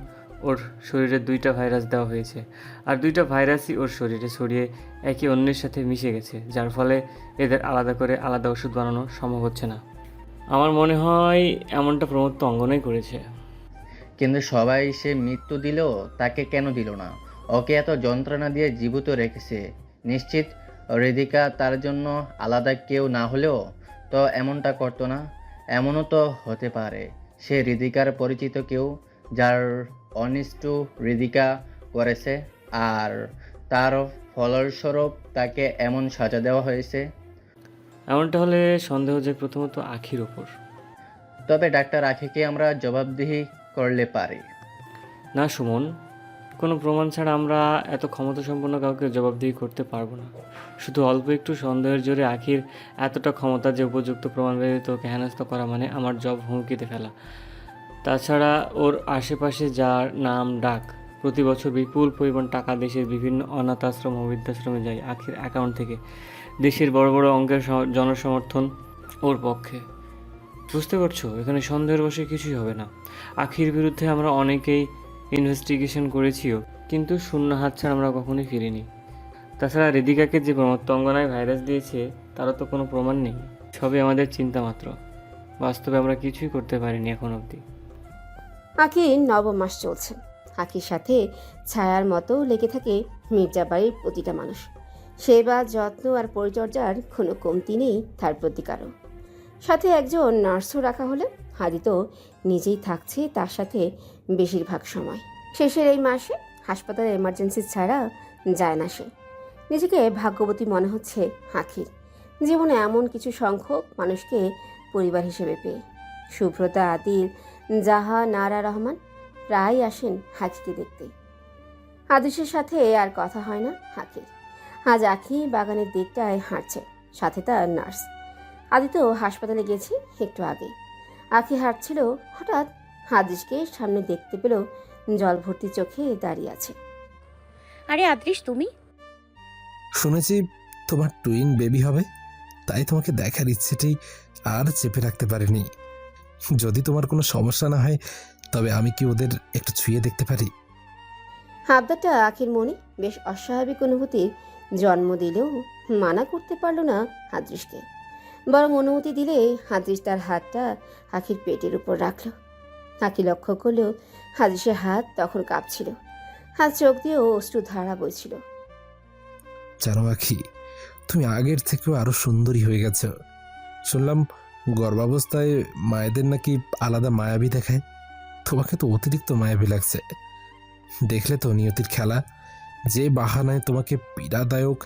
ওর শরীরে 2টা ভাইরাস দেওয়া হয়েছে। আর 2টা ভাইরাসই ওর শরীরে ছড়িয়ে একে অন্যের সাথে মিশে গেছে, যার ফলে এদের আলাদা করে আলাদা ওষুধ বানানো সম্ভব হচ্ছে না। আমার মনে হয় এমনটা প্রমোদ অঙ্গনাই করেছে। কিন্তু সবাই সে মৃত্যু দিলেও তাকে কেন দিল না? ওকে এত যন্ত্রণা দিয়ে জীবিত রেখেছে। নিশ্চিত হৃদিকা তার জন্য আলাদা কেউ না হলেও তো এমনটা করতো না। এমনও তো হতে পারে সে হৃদিকার পরিচিত কেউ, যার অনিষ্ট হৃদিকা করেছে, আর তার ফলস্বরূপ তাকে এমন সাজা দেওয়া হয়েছে। এমনটা হলে সন্দেহ যে প্রথমত আখির ওপর। তবে ডাক্তার আখিকে আমরা জবাবদিহি করলে পারি। না সুমন, কোনো প্রমাণ ছাড়া আমরা এত ক্ষমতাসম্পন্ন কাউকে জবাবদিহি করতে পারবো না। শুধু অল্প একটু সন্দেহের জোরে আখির এতটা ক্ষমতা যে উপযুক্ত প্রমাণ ব্যতীত ওকে হেনস্থ করা মানে আমার জব হুমকিতে ফেলা। তাছাড়া ওর আশেপাশে যার নাম ডাক, প্রতি বছর বিপুল পরিমাণ টাকা দেশের বিভিন্ন অনাথ আশ্রম ও বৃদ্ধাশ্রমে যায় আখির অ্যাকাউন্ট থেকে। দেশের বড় বড় অঙ্কের জনসমর্থন ওর পক্ষে। বুঝতে পারছো, এখানে সন্দেহের বশে কিছুই হবে না। আখির বিরুদ্ধে আমরা অনেকেই ইনভেস্টিগেশন করেছিও, কিন্তু শূন্য হাত ছাড়া আমরা কখনোই ফিরিনি। তাছাড়া হৃদিকাকে যে প্রমত্তঙ্গনায় ভাইরাস দিয়েছে তারও তো কোনো প্রমাণ নেই। সবই আমাদের চিন্তা মাত্র। বাস্তবে আমরা কিছুই করতে পারিনি এখন অবধি। আখির নবম মাস চলছে। আখির সাথে ছায়ার মতো লেগে থাকে মির্জা বাড়ির প্রতিটা মানুষ। সেবা, যত্ন আর পরিচর্যার কোনো কমতি নেই তার প্রতি কারো। সাথে একজন নার্সও রাখা হলে হাদি তো নিজেই থাকছে তার সাথে বেশিরভাগ সময়। শেষের এই মাসে হাসপাতালে এমার্জেন্সি ছাড়া যায় না সে। নিজেকে ভাগ্যবতী মনে হচ্ছে আখির, জীবনে এমন কিছু সংখ্যক মানুষকে পরিবার হিসেবে পেয়ে। সুব্রতা, আদিল, জাহা, নারা রহমান প্রায় আসেন আখিকে দেখতে। আদেশের সাথে আর কথা হয় না আখির। আজ আখি বাগানের দিকটায় হাঁটছে, সাথে তার নার্স। আদি তো হাসপাতালে গেছে একটু আগে। আখি হাঁটছিল, হঠাৎ আদেশকে সামনে দেখতে পেল, জল ভর্তি চোখে দাঁড়িয়ে আছে। আরে আদ্রিস, তুমি? শুনেছি তোমার টুইন বেবি হবে, তাই তোমাকে দেখার ইচ্ছেটাই আর চেপে রাখতে পারিনি। যদি তোমার কোনো সমস্যা না হয় তবে আমি কি ওদের একটু ছুঁয়ে দেখতে পারি? আবদারটা আখির মনে বেশ অস্বাভাবিক অনুভূতির জন্ম দিলেও মানা করতে পারল না হাদৃশকে। বরং অনুমতি দিলে হাদৃশ তার হাতটা আখির পেটের উপর রাখল। আখি লক্ষ্য করলেও হাদৃশের হাত তখন কাঁপছিল, হাত চোখ দিয়েও অশ্রু ধারা বইছিল। জানো আখি, তুমি আগের থেকেও আরো সুন্দরী হয়ে গেছো। শুনলাম গর্ভাবস্থায় মায়েদের নাকি আলাদা মায়াবী দেখায়। তোমাকে তো অতিরিক্ত মায়াবী লাগছে। দেখলে তো নিয়তির খেলা, যে বাহানায় তোমাকে পীড়াদায়ক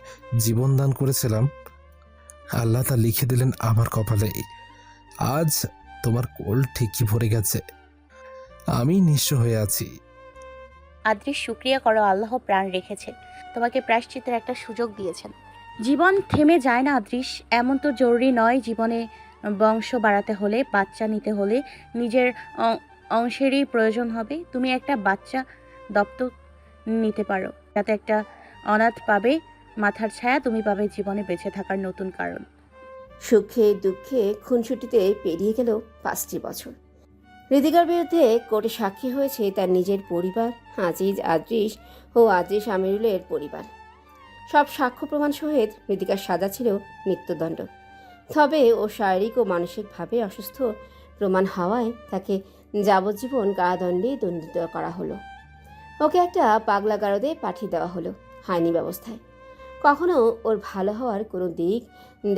জীবন দান করেছিলাম, আল্লাহ তা লিখে দিলেন আমার কপালে। আজ তোমার কোল ঠিকই ভরে গেছে, আমি নিঃস্ব হয়ে আছি। আদ্রিস, শুক্রিয়া করো, আল্লাহ প্রাণ রেখেছেন, তোমাকে প্রায়শ্চিত্তের একটা সুযোগ দিয়েছেন। জীবন থেমে যায় না আদ্রিস, এমন তো জরুরি নয় জীবনে বংশ বাড়াতে হলে, বাচ্চা নিতে হলে নিজের অংশেরই প্রয়োজন হবে। তুমি একটা বাচ্চা দত্তক নিতে পারো, যাতে একটা অনাথ পাবে মাথার ছায়া, তুমি পাবে জীবনে বেঁচে থাকার নতুন কারণ। সুখে দুঃখে খুনসুটিতে পেরিয়ে গেল 5টি বছর। হৃদিকার বিরুদ্ধে কোর্টে সাক্ষী হয়েছে তার নিজের পরিবার, আজিজ, আদ্রিস ও আদ্রিস আমিরুলের পরিবার। সব সাক্ষ্য প্রমাণ সহিত হৃদিকার সাজা ছিল মৃত্যুদণ্ড। তবে ও শারীরিক ও মানসিকভাবে অসুস্থ প্রমাণ হওয়ায় তাকে যাবজ্জীবন কারাদণ্ডে দণ্ডিত করা হলো। ওকে একটা পাগলা গারদে পাঠিয়ে দেওয়া হলো আইনি ব্যবস্থায়। কখনো ওর ভালো হওয়ার কোনো দিক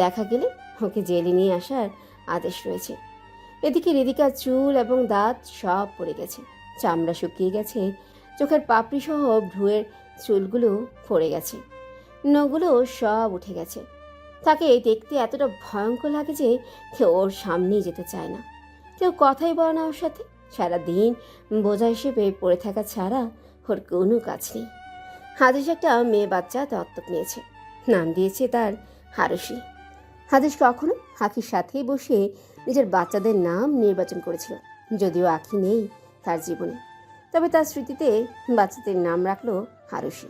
দেখা গেলে ওকে জেলে নিয়ে আসার আদেশ রয়েছে। এদিকে হৃদিকার চুল এবং দাঁত সব পড়ে গেছে, চামড়া শুকিয়ে গেছে, চোখের পাপড়ি সহ ভ্রুয়ের চুলগুলো পড়ে গেছে, নখগুলো সব উঠে গেছে। তাকে দেখতে এতটা ভয়ঙ্কর লাগে যে কেউ ওর সামনেই যেতে চায় না, কেউ কথাই বলে না ওর সাথে। সারাদিন বোঝা হিসেবে পড়ে থাকা ছাড়া ওর কোনো কাজ নেই। হাদিস একটা মেয়ে বাচ্চা দত্তক নিয়েছে, নাম দিয়েছে তার হারুষি। হাদিস কখনো আখির সাথেই বসে নিজের বাচ্চাদের নাম নির্বাচন করেছিল, যদিও আখি নেই তার জীবনে। তবে তার স্মৃতিতে বাচ্চাদের নাম রাখলো হারুষি।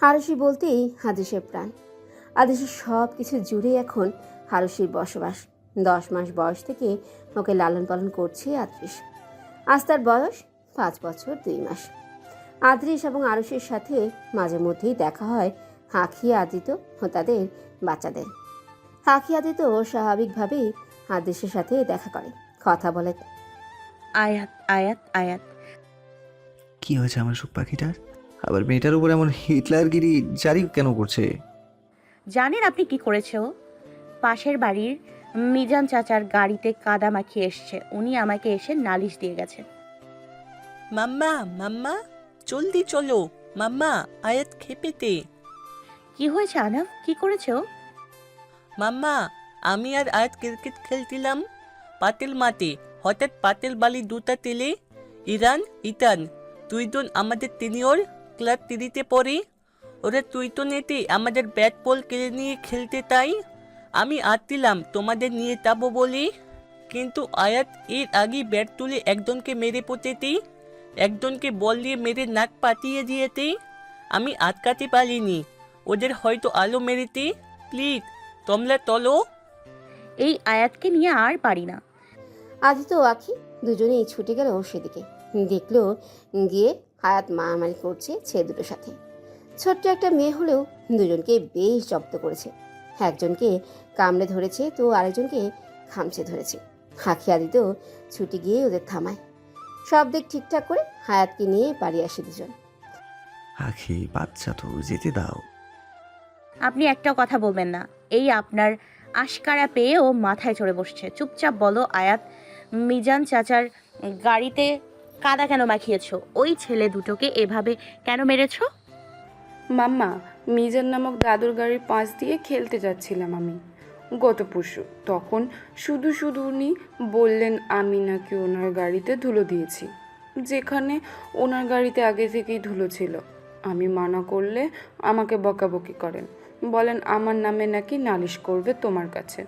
হারুষি বলতেই হাদিসের প্রাণ। আদেশের সব কিছু জুড়ে এখন হারুষির বসবাস। 10 মাস বয়স থেকে ওকে লালন পালন করছে আদ্রিস। আজ তার বয়স 5 বছর 2 মাস। আদ্রিস এবং আরুষের সাথে মাঝে মধ্যেই দেখা হয় আখি, আদিত ও তাদের বাচ্চাদের। আখি, আদিত স্বাভাবিকভাবেই আদ্রিসের সাথে দেখা করে, কথা বলে। আয়াত আয়াত আয়াত কি হয়েছে আমার সুখ পাখিটার? আবার মেয়েটার উপর এমন হিটলারগিরি জারি কেন করছে? জানেন আপনি কি করেছে ও? পাশের বাড়ির মিজান চাচার গাড়িতে কাদা মাখিয়ে এসছে। উনি আমাকে এসে নালিশ দিয়ে গেছেন। মাম্মা মাম্মা জলদি চলো, মাম্মা আয়াত খেপেতে। কি হয়েছে আনাফ, কি করেছে ও? মাম্মা আমি আর আয়াত ক্রিকেট খেলছিলাম পাতিল মাঠে, হঠাৎ পাতিল বালি দুটা তেলে ইরান ইতান দুইজন আমাদের তিনিওর ক্লাব তিরিতে পড়ে। ওরা তুইতো নেতে আমাদের ব্যাট বল কেড়ে নিয়ে খেলতে, তাই আমি আটতিলাম তোমাদের নিয়ে যাবো বলে। কিন্তু আয়াত এর আগে ব্যাট তুলে একজনকে মেরে পড়তেই, একজনকে বল দিয়ে মেরে নাক পাতিয়ে দিয়েতে আমি আটকাতে পারিনি। ওদের হয়তো আলো মেরেতে। প্লিজ তোমরা তলো। এই আয়াতকে নিয়ে আর পারি না। আদিত ও আখি দুজনেই ছুটে গেল সেদিকে। দেখলো গিয়ে হায়াত মারামারি করছে ছেলে দুটোর সাথে। ছোট্ট একটা মেয়ে হলেও দুজনকে বেশ জব্দ করেছে। একজনকে কামড়ে ধরেছে তো আরেকজনকে খামচে ধরেছে। আখি আদিত ছুটে গিয়ে ওদের থামায়। সব দিক ঠিকঠাক করে হায়াতকে নিয়ে বাড়ি আসে দুজন। আখি বাচ্চা তো, যেতে দাও। আপনি একটাও কথা বলবেন না। এই আপনার আশকারা পেয়ে ও মাথায় চড়ে বসছে। চুপচাপ বলো আয়াত, মিজান চাচার গাড়িতে কাদা কেন মাখিয়েছো? ওই ছেলে দুটোকে এভাবে কেন মেরেছো? মাম্মা, মিজান নামক দাদুর গাড়ির পাশ দিয়ে খেলতে যাচ্ছিলাম আমি গত পরশু। তখন শুধু শুধু উনি বললেন আমি নাকি ওনার গাড়িতে ধুলো দিয়েছি, যেখানে ওনার গাড়িতে আগে থেকেই ধুলো ছিল। আমি মানা করলে আমাকে বকাবকি করেন, বলেন আমার নামে নাকি নালিশ করবে তোমার কাছে।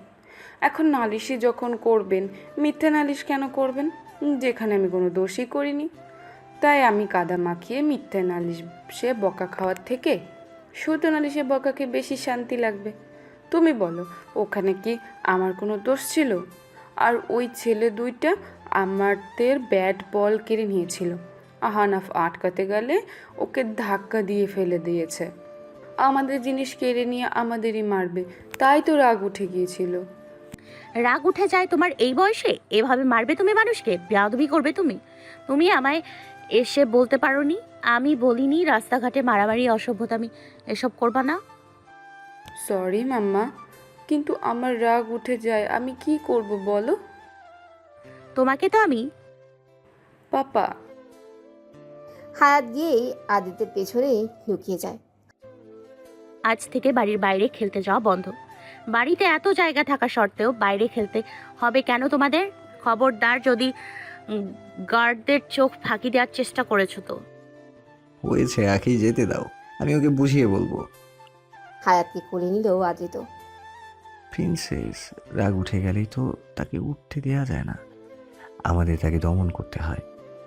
এখন নালিশই যখন করবেন, মিথ্যে নালিশ কেন করবেন যেখানে আমি কোনো দোষই করিনি? তাই আমি কাদা মাখিয়ে মিথ্যে নালিশে বকা খাওয়ার থেকে শুধু নালিশে বকাকে বেশি শান্তি লাগবে। তুমি বলো, ওখানে কি আমার কোনো দোষ ছিল? আর ওই ছেলে দুইটা আমাদের ব্যাট বল কেড়ে নিয়েছিল। আহানাফ আটকাতে গেলে ওকে ধাক্কা দিয়ে ফেলে দিয়েছে। আমাদের জিনিস কেড়ে নিয়ে আমাদেরই মারবে, তাই তো রাগ উঠে গিয়েছিল। রাগ উঠে যায় তোমার এই বয়সে? এভাবে মারবে তুমি মানুষকে? বেয়াদবি করবে তুমি? তুমি আমায় এসে বলতে পারোনি? আমি বলিনি রাস্তাঘাটে মারামারি অসভ্যতামি এসব করবা না? সরি মাম্মা, কিন্তু আমার রাগ উঠে যায়, আমি কি করব বলো? তোমাকে তো আমি পাপা। হায়াত গিয়েই আদিত্যের পেছনে লুকিয়ে যায়। আজ থেকে বাড়ির বাইরে খেলতে যাওয়া বন্ধ। বাড়িতে এত জায়গা থাকা সত্ত্বেও বাইরে খেলতে হবে কেন তোমাদের? খবরদার, যদি গার্ডদের চোখ ফাঁকি দেওয়ার চেষ্টা করেছো তো। হয়েছে আখি, যেতে দাও, আমি ওকে বুঝিয়ে বলবো। হায়াতকে কোলে নিল আদিত। প্রিন্সেস রাগ উঠে গেলেই তো তাকে উঠতে দেওয়া যায় না, আমাদের তাকে দমন করতে হয়।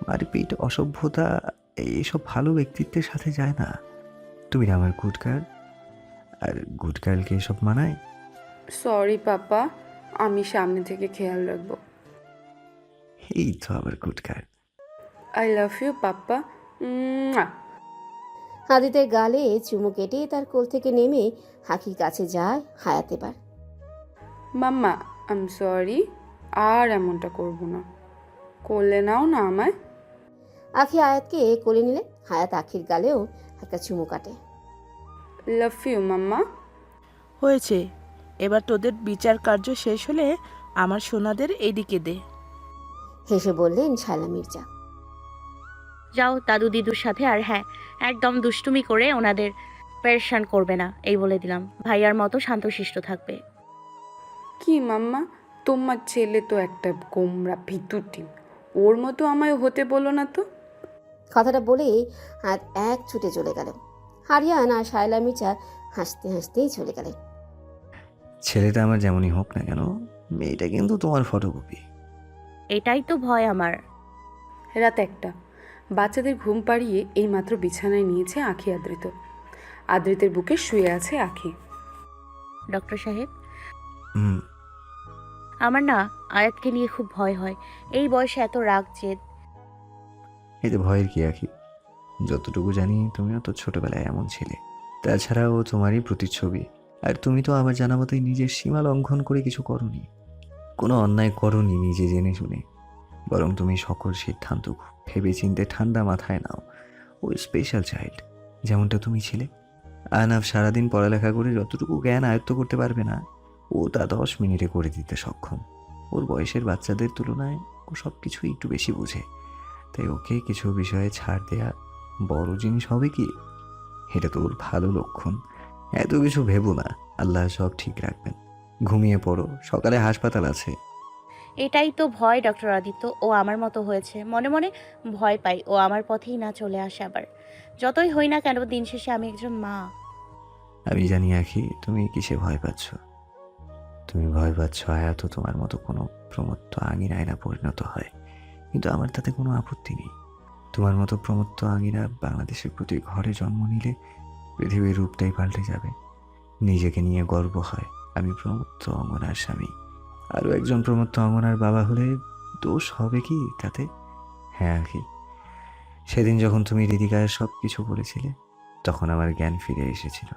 মারপিট, অসভ্যতা এইসব ভালো ব্যক্তিত্বের সাথে যায় না। তুমি না আমার গুড গার্ল, আর গুড গার্লকে এসব মানায়? সরি পাপা, আমি সামনে থেকে খেয়াল রাখবো। এই তো আবার good girl. I love you papa. আদিতের গালে চুমু কেটে তার কোল থেকে নেমে হাকির কাছে যায় হায়াত। এবার মাম্মা আই এম সরি, আর এমনটা করব না, করলে নাও না আমায়। আখি হায়াতকে কোলে নিলে হায়াত আখির গালেও একটা চুমু কাটে। লাভ ইউ মাম্মা। হয়েছে, এবার তোদের বিচার কার্য শেষ হলে আমার সোনাদের এইদিকে দে। হেসে বললেন শায়লা মির্জা। যাও দাদু দিদুর সাথে, আর হ্যাঁ, একদম দুষ্টুমি করে ওনাদের পেরেশান করবে না, এই বলে দিলাম। ভাইয়ার মতো শান্তশিষ্ট থাকবে। কি মাম্মা, তোমার ছেলে তো একটা গোমরা ভিতুটি, ওর মতো আমায় হতে বলো না তো। কথাটা বলেই হায়াত এক ছুটে চলে গেল। হারিয়ান আর শায়লা মির্জা হাসতে হাসতেই চলে গেলেন। ছেলেটা আমার যেমনই হোক না কেন, মেয়েটা কিন্তু তোমার ফটোকপি। এটাই তো ভয় আমার। রাত 1টা, বাচ্চাদের ঘুম পাড়িয়ে এইমাত্র বিছানায় নিয়েছে আখি আদ্রিত। আদ্রিতের বুকে শুয়ে আছে আখি। ডক্টর সাহেব, হুম, আমার না আয়াতকে নিয়ে খুব ভয় হয়। এই বয়সে এত রাগ জেদ। এতে ভয়ের কি আখি? যতটুকু জানি তুমিও তো ছোটবেলায় এমন ছিলে। তাছাড়া ও তোমারই প্রতিচ্ছবি, আর তুমি তো আমার জানা মতোই নিজের সীমা লঙ্ঘন করে কিছু করনি, কোনো অন্যায় করনি নিজে জেনে শুনে। বরং তুমি সকল সিদ্ধান্ত ভেবেচিন্তে ঠান্ডা মাথায় নাও। ও স্পেশাল চাইল্ড, যেমনটা তুমি ছিলে। আহনাফ সারাদিন পড়ালেখা করে যতটুকু জ্ঞান আয়ত্ত করতে পারবে না, ও তা 10 মিনিটে করে দিতে সক্ষম। ওর বয়সের বাচ্চাদের তুলনায় ও সব কিছুই একটু বেশি বোঝে। তাই ওকে কিছু বিষয়ে ছাড় দেয়া বড় জিনিস হবে কি? এটা তো ওর ভালো লক্ষণ। এত কিছু ভেবো না, আল্লাহ সব ঠিক রাখবেন। ঘুমিয়ে পড়ো, সকালে হাসপাতাল আছে। এটাই তো ভয় ডক্টর আদিত্য। ও আমার মতো হয়েছে, মনে মনে ভয় পাই ও আমার পথেই না চলে আসে আবার। যতই হই না কেন, দিন শেষে আমি একজন মা। আমি জানি আখি তুমি কিসে ভয় পাচ্ছ। তুমি ভয় পাচ্ছ আয়াত তোমার মতো কোনো প্রমত্ত আঙিনায় না পরিণত হয়, কিন্তু আমার তাতে কোনো আপত্তি নেই। তোমার মতো প্রমত্ত আঙিরা বাংলাদেশের প্রতি ঘরে জন্ম নিলে পৃথিবীর রূপটাই পাল্টে যাবে। নিজেকে নিয়ে গর্ব হয় আমি প্রমত্ত অঙ্গনার স্বামী। আরও একজন প্রমত্ত অঙ্গনার বাবা হলে দোষ হবে কি তাতে? হ্যাঁ আখি, সেদিন যখন তুমি হৃদিকায় সব কিছু বলেছিলে, তখন আমার জ্ঞান ফিরে এসেছিল।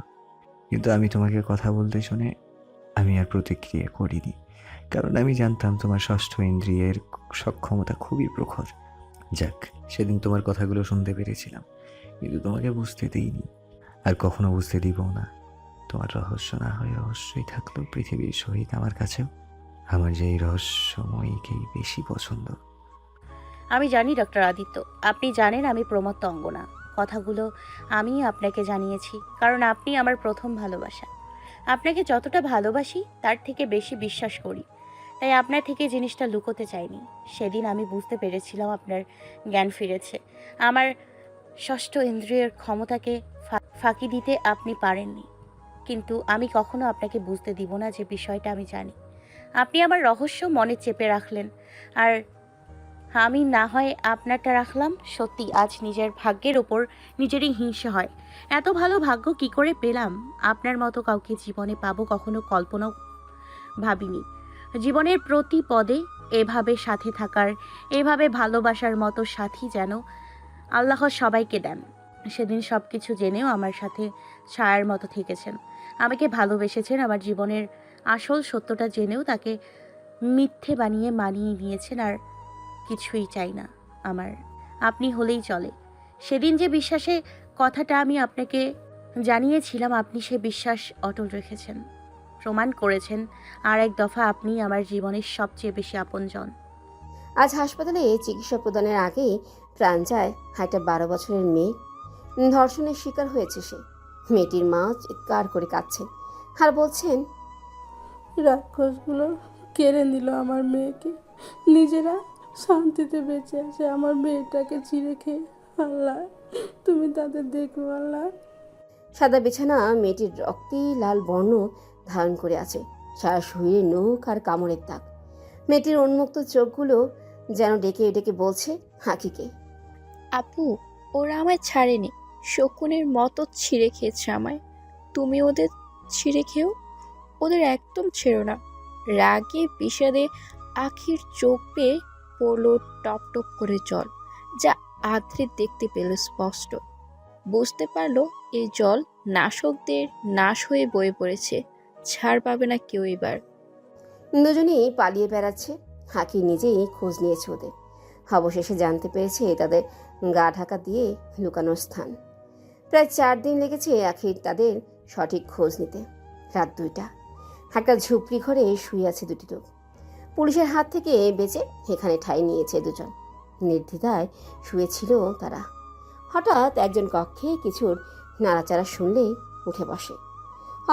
কিন্তু আমি তোমাকে কথা বলতে শুনে আমি আর প্রতিক্রিয়া করিনি, কারণ আমি জানতাম তোমার ষষ্ঠ ইন্দ্রিয়ের সক্ষমতা খুবই প্রখর। যাক, সেদিন তোমার কথাগুলো শুনতে পেরেছিলাম, কিন্তু তোমাকে বুঝতে দিইনি, আর কখনো বুঝতে দিব না। তোমার রহস্য না হয়ে রহস্যই থাকলো পৃথিবীর সহিত আমার কাছেও। আমার যে এই রহস্যময়ীকেই বেশি পছন্দ। আমি জানি ডক্টর আদিত্য, আপনি জানেন আমি প্রমত্ত অঙ্গনা। কথাগুলো আমি আপনাকে জানিয়েছি কারণ আপনি আমার প্রথম ভালোবাসা। আপনাকে যতটা ভালোবাসি তার থেকে বেশি বিশ্বাস করি, তাই আপনার থেকে জিনিসটা লুকোতে চাইনি। সেদিন আমি বুঝতে পেরেছিলাম আপনার জ্ঞান ফিরেছে। আমার ষষ্ঠ ইন্দ্রিয়ের ক্ষমতাকে ফাঁকি দিতে আপনি পারেননি, কিন্তু আমি কখনো আপনাকে বুঝতে দিব না যে বিষয়টা আমি জানি। আপনি আমার রহস্য মনে চেপে রাখলেন, আর আমি না হয় আপনারটা রাখলাম। সত্যি আজ নিজের ভাগ্যের ওপর নিজেরই হিংসে হয়। এত ভালো ভাগ্য কি করে পেলাম? আপনার মতো কাউকে জীবনে পাবো কখনো কল্পনাও ভাবিনি। জীবনের প্রতি পদে এভাবে সাথে থাকার, এভাবে ভালোবাসার মতো সাথী যেন আল্লাহ সবাইকে দেন। সেদিন সব কিছু জেনেও আমার সাথে ছায়ার মতো থেকেছেন, আমাকে ভালোবেসেছেন। আমার জীবনের আসল সত্যটা জেনেও তাকে মিথ্যে বানিয়ে মানিয়ে নিয়েছেন। আর কিছুই চাই না আমার, আপনি হলেই চলে। সেদিন যে বিশ্বাসে কথাটা আমি আপনাকে জানিয়েছিলাম, আপনি সে বিশ্বাস অটল রেখেছেন, প্রমাণ করেছেন আর এক দফা আপনি আমার জীবনের সবচেয়ে বেশি আপনজন। আজ হাসপাতালে চিকিৎসা প্রদানের আগেই প্রাণ যায় একটা 12 বছরের মেয়ে। ধর্ষণের শিকার হয়েছে সে। মেয়েটির মা চিৎকার করে কাঁদছেন আর বলছেন, রাক্ষসগুলো কেড়ে নিল আমার মেয়েকে, নিজেরা শান্তিতে বেঁচে আছে আমার মেয়েটাকে চিড়ে খেয়ে। আল্লাহ, তুমি তাদের দেখো আল্লাহ। সাদা বিছানা মেয়েটির রক্তি লাল বর্ণ ধারণ করে আছে, সারা শরীরে নখ আর কামড়ের দাগ। মেয়েটির উন্মুক্ত চোখগুলো যেন ডেকে ডেকে বলছে হাকিকে, আপু, ওরা আমায় ছাড়েনি, শকুনের মতো ছিঁড়ে খেয়েছে আমায়। তুমি ওদের ছিঁড়ে খেও, ওদের একদম ছেড়ো না। রাগে বিষাদে আখির চোখ বেয়ে পড়লো টপ টপ করে জল, যা আদ্রে দেখতে পেল স্পষ্ট। বুঝতে পারলো এই জল নাশকদের নাশ হয়ে বয়ে পড়েছে, ছাড় পাবে না কেউ এবার। দুজনেই পালিয়ে বেড়াচ্ছে। হাকি নিজেই খোঁজ নিয়েছে ওদের। অবশেষে জানতে পেরেছে তাদের গা ঢাকা দিয়ে লুকানোর স্থান। প্রায় 4 দিন লেগেছে আখির তাদের সঠিক খোঁজ নিতে। রাত 2টা, একটা ঝুপড়ি ঘরে শুয়ে আছে দুটি লোক। পুলিশের হাত থেকে বেঁচে এখানে ঠাঁই নিয়েছে দুজন। নির্দ্বিধায় শুয়েছিল তারা। হঠাৎ একজন কক্ষে কিছুর নাড়াচাড়া শুনলেই উঠে বসে,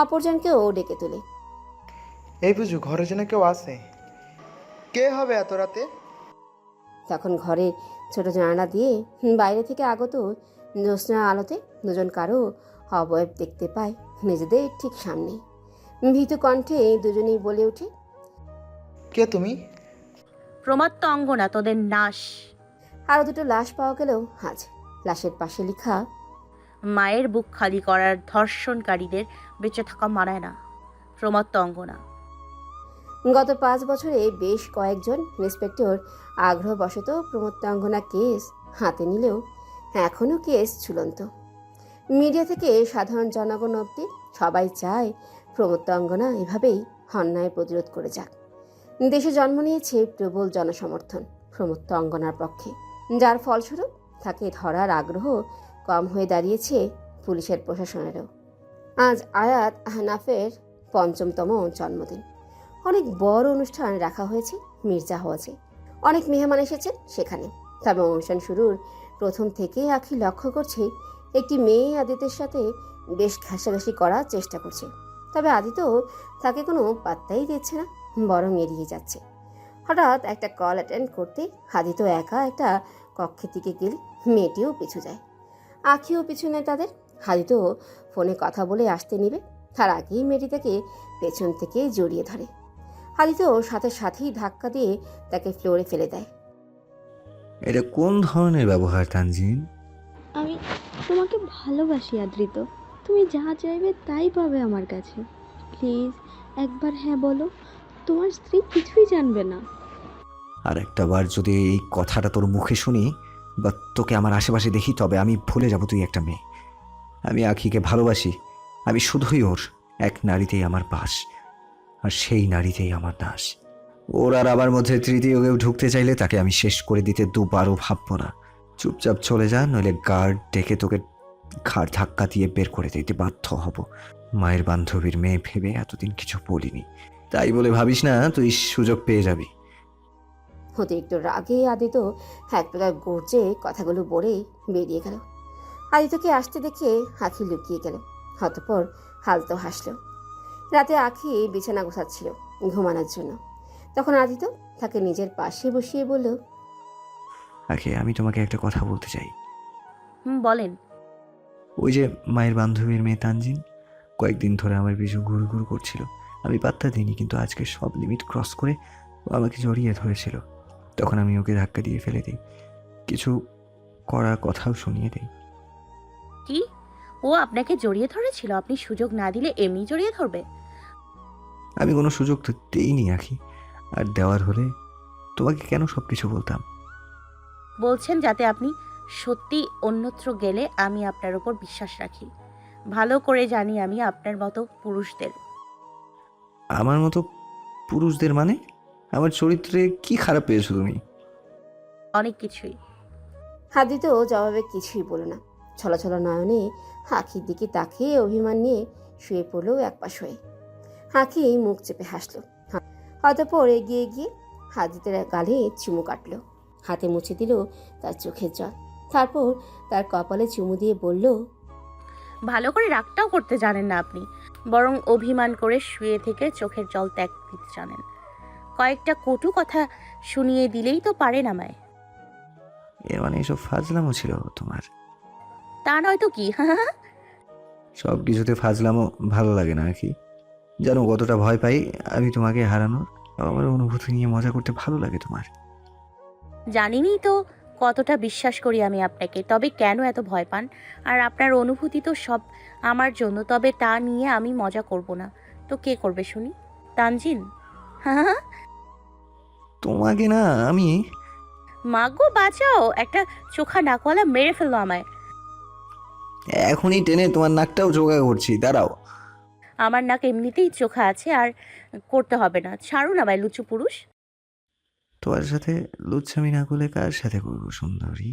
অপরজনকেও ডেকে তোলে। এই বুঝু, ঘরে যেন কেউ আছে। কে হবে এত রাতে? তখন ঘরের ছোট জানালা দিয়ে বাইরে থেকে আগত জ্যোৎস্না আলোতে দুজন কারো অবয়ব দেখতে পায় নিজেদের ঠিক সামনে। ভীতু কণ্ঠে দুজনেই বলে ওঠে, কে তুমি? প্রমাত্ত অঙ্গনা, তোদের নাশ। আরও দুটো লাশ পাওয়া গেলেও আজ লাশের পাশে লেখা, মায়ের বুক খালি করার ধর্ষণকারীদের বেঁচে থাকা মানায় না। প্রমাত্ত অঙ্গনা। গত 5 বছরে বেশ কয়েকজন ইন্সপেক্টর আগ্রহবশত প্রমত্তাঙ্গনা কেস হাতে নিলেও এখনও কেস ঝুলন্ত। মিডিয়া থেকে সাধারণ জনগণ অবধি সবাই চায় প্রমত্তাঙ্গনা এভাবেই অন্যায় প্রতিরোধ করে যাক। দেশে জন্ম নিয়েছে প্রবল জনসমর্থন, প্রমত্ত অঙ্গনার পক্ষে, যার ফলস্বরূপ তাকে ধরার আগ্রহ কম হয়ে দাঁড়িয়েছে পুলিশের প্রশাসনেরও। আজ আয়াত আহনাফের ৫ম জন্মদিন। অনেক বড় অনুষ্ঠান রাখা হয়েছে মির্জা হওয়াজে। অনেক মেহমান এসেছেন সেখানে। তবে অনুষ্ঠান শুরুর প্রথম থেকেই আখি লক্ষ্য করছে একটি মেয়ে আদিতের সাথে বেশ ঘাসাঘাসি করার চেষ্টা করছে। তবে আদিত্য তাকে কোনো পাত্তাই দিচ্ছে না, বরং এড়িয়ে যাচ্ছে। হঠাৎ একটা কল অ্যাটেন্ড করতে আদিত্য একা একটা কক্ষের দিকে গেলে মেয়েটিও পিছু যায়। আখিও পিছু নেয় তাদের। আদিত্য ফোনে কথা বলে আসতে নিবে, তার আগেই মেয়েটি তাকে পেছন থেকে জড়িয়ে ধরে। আদিত্য সাথে সাথেই ধাক্কা দিয়ে তাকে ফ্লোরে ফেলে দেয়। এটা কোন ধরনের ব্যবহার তানজিন? আমি তোমাকে ভালোবাসি আদ্রিত, তুমি যা চাইবে তাই পাবে আমার কাছে। প্লিজ একবার হ্যাঁ বলো, তোমার স্ত্রী কিছুই জানবে না। আর একটা বার যদি এই কথাটা তোর মুখে শুনি বা তোকে আমার আশেপাশে দেখি, তবে আমি ভুলে যাব তুই একটা মেয়ে। আমি আখিকে ভালোবাসি। আমি শুধুই ওর এক নারীতেই আমার বাস, আর সেই নারীতেই আমার দাস। ওর আর আমার মধ্যে তৃতীয় কেউ ঢুকতে চাইলে তাকে আমি শেষ করে দিতে দুবারও ভাববো না। চুপচাপ চলে যা, নইলে গার্ড ডেকে তোকে ঘাড় ধাক্কা দিয়ে বের করে দিতে বাধ্য হব। মায়ের বান্ধবীর মেয়ে ভেবে এতদিন কিছু বলিনি, তাই বলে ভাবিস না তুই সুযোগ পেয়ে যাবি। অতিরিক্ত রাগে আদিত্য এক প্রকার গর্জে কথাগুলো বলে বেরিয়ে গেল। আদিত্যকে আসতে দেখে আখি লুকিয়ে গেল, অতঃপর হালতো হাসল। রাতে আখি বিছানা গোছাচ্ছিল ঘুমানোর জন্য। তখন আদিত্য তাকে নিজের পাশে বসিয়ে বলল, আখি, আমি তোমাকে একটা কথা বলতে চাই। বলেন। ওই যে মায়ের বান্ধবীর মেয়ে তানজিন কয়েকদিন ধরে আমার পিছু ঘুর ঘুর করছিল। আমি পাত্তা দিইনি, কিন্তু আজকে সব লিমিট ক্রস করে ও আমাকে জড়িয়ে ধরেছিল। তখন আমি ওকে ধাক্কা দিয়ে ফেলে দিই, কিছু করার কথাও শুনিয়ে দিই। কি? ও আপনাকে জড়িয়ে ধরেছিল? আপনি সুযোগ না দিলে এমনি জড়িয়ে ধরবে? আমি কোনো সুযোগ তো দিইনি আখি, আর দেওয়ার হলে তোমাকে কেন সব কিছু বলতাম। বলছেন যাতে আপনি সত্যি অন্যত্র গেলে আমি আপনার উপর বিশ্বাস রাখি। ভালো করে জানি আমি আপনার মতো পুরুষদের। আমার মতো পুরুষদের মানে? আমার চরিত্রে কি খারাপ পেয়েছো তুমি? অনেক কিছুই। আদিত্য জবাবে কিছুই বলো না। ছলছল নয়নে আখির দিকে তাকিয়ে অভিমান নিয়ে শুয়ে পড়ল একপাশ হয়ে। আখি মুখ চেপে হাসল, অতঃপর এগিয়ে গিয়ে আদিত্যের গালে চুমু কাটল, হাতে মুছে দিল তার চোখের জল। তারপর তার কপালে চুমু দিয়ে বলল, ভালো করে রাগটাও করতে জানেন না আপনি, বরং অভিমান করে শুয়ে থেকে চোখের জল ত্যাগ দিতে জানেন। কয়েকটা কটু কথা শুনিয়ে দিলেই তো পারেন আমায়। এর মানে এসব ফাজলামো ছিল তোমার? তা নয় তো কি। সব কিছুতে ফাজলামো ভালো লাগে না আখি। জানো কতটা ভয় পাই আমি তোমাকে হারানোর? আমার অনুভূতি নিয়ে মজা করতে ভালো লাগে তোমার। জানিনি তো কতটা বিশ্বাস করি আমি আপনাকে, তবে কেন এত ভয় পান? আর আপনার অনুভূতি তো সব আমার জন্য, তবে তা নিয়ে আমি মজা করব না তো কে করবে শুনি? তানজিন? তোমাকে না আমি। মাগো বাঁচাও, একটা চোখা নাকওয়ালা মেরে ফেললো আমায়। এখনই টেনে তোমার নাকটাও চোখা করছি, দাঁড়াও। আমার নাক এমনিতেই চোখা আছে, আর করতে হবে না। ছাড়ুন আমায় লুচু পুরুষ। তোমার সাথে লুচ্ছামি না করলে কার সাথে করবো সুন্দরী?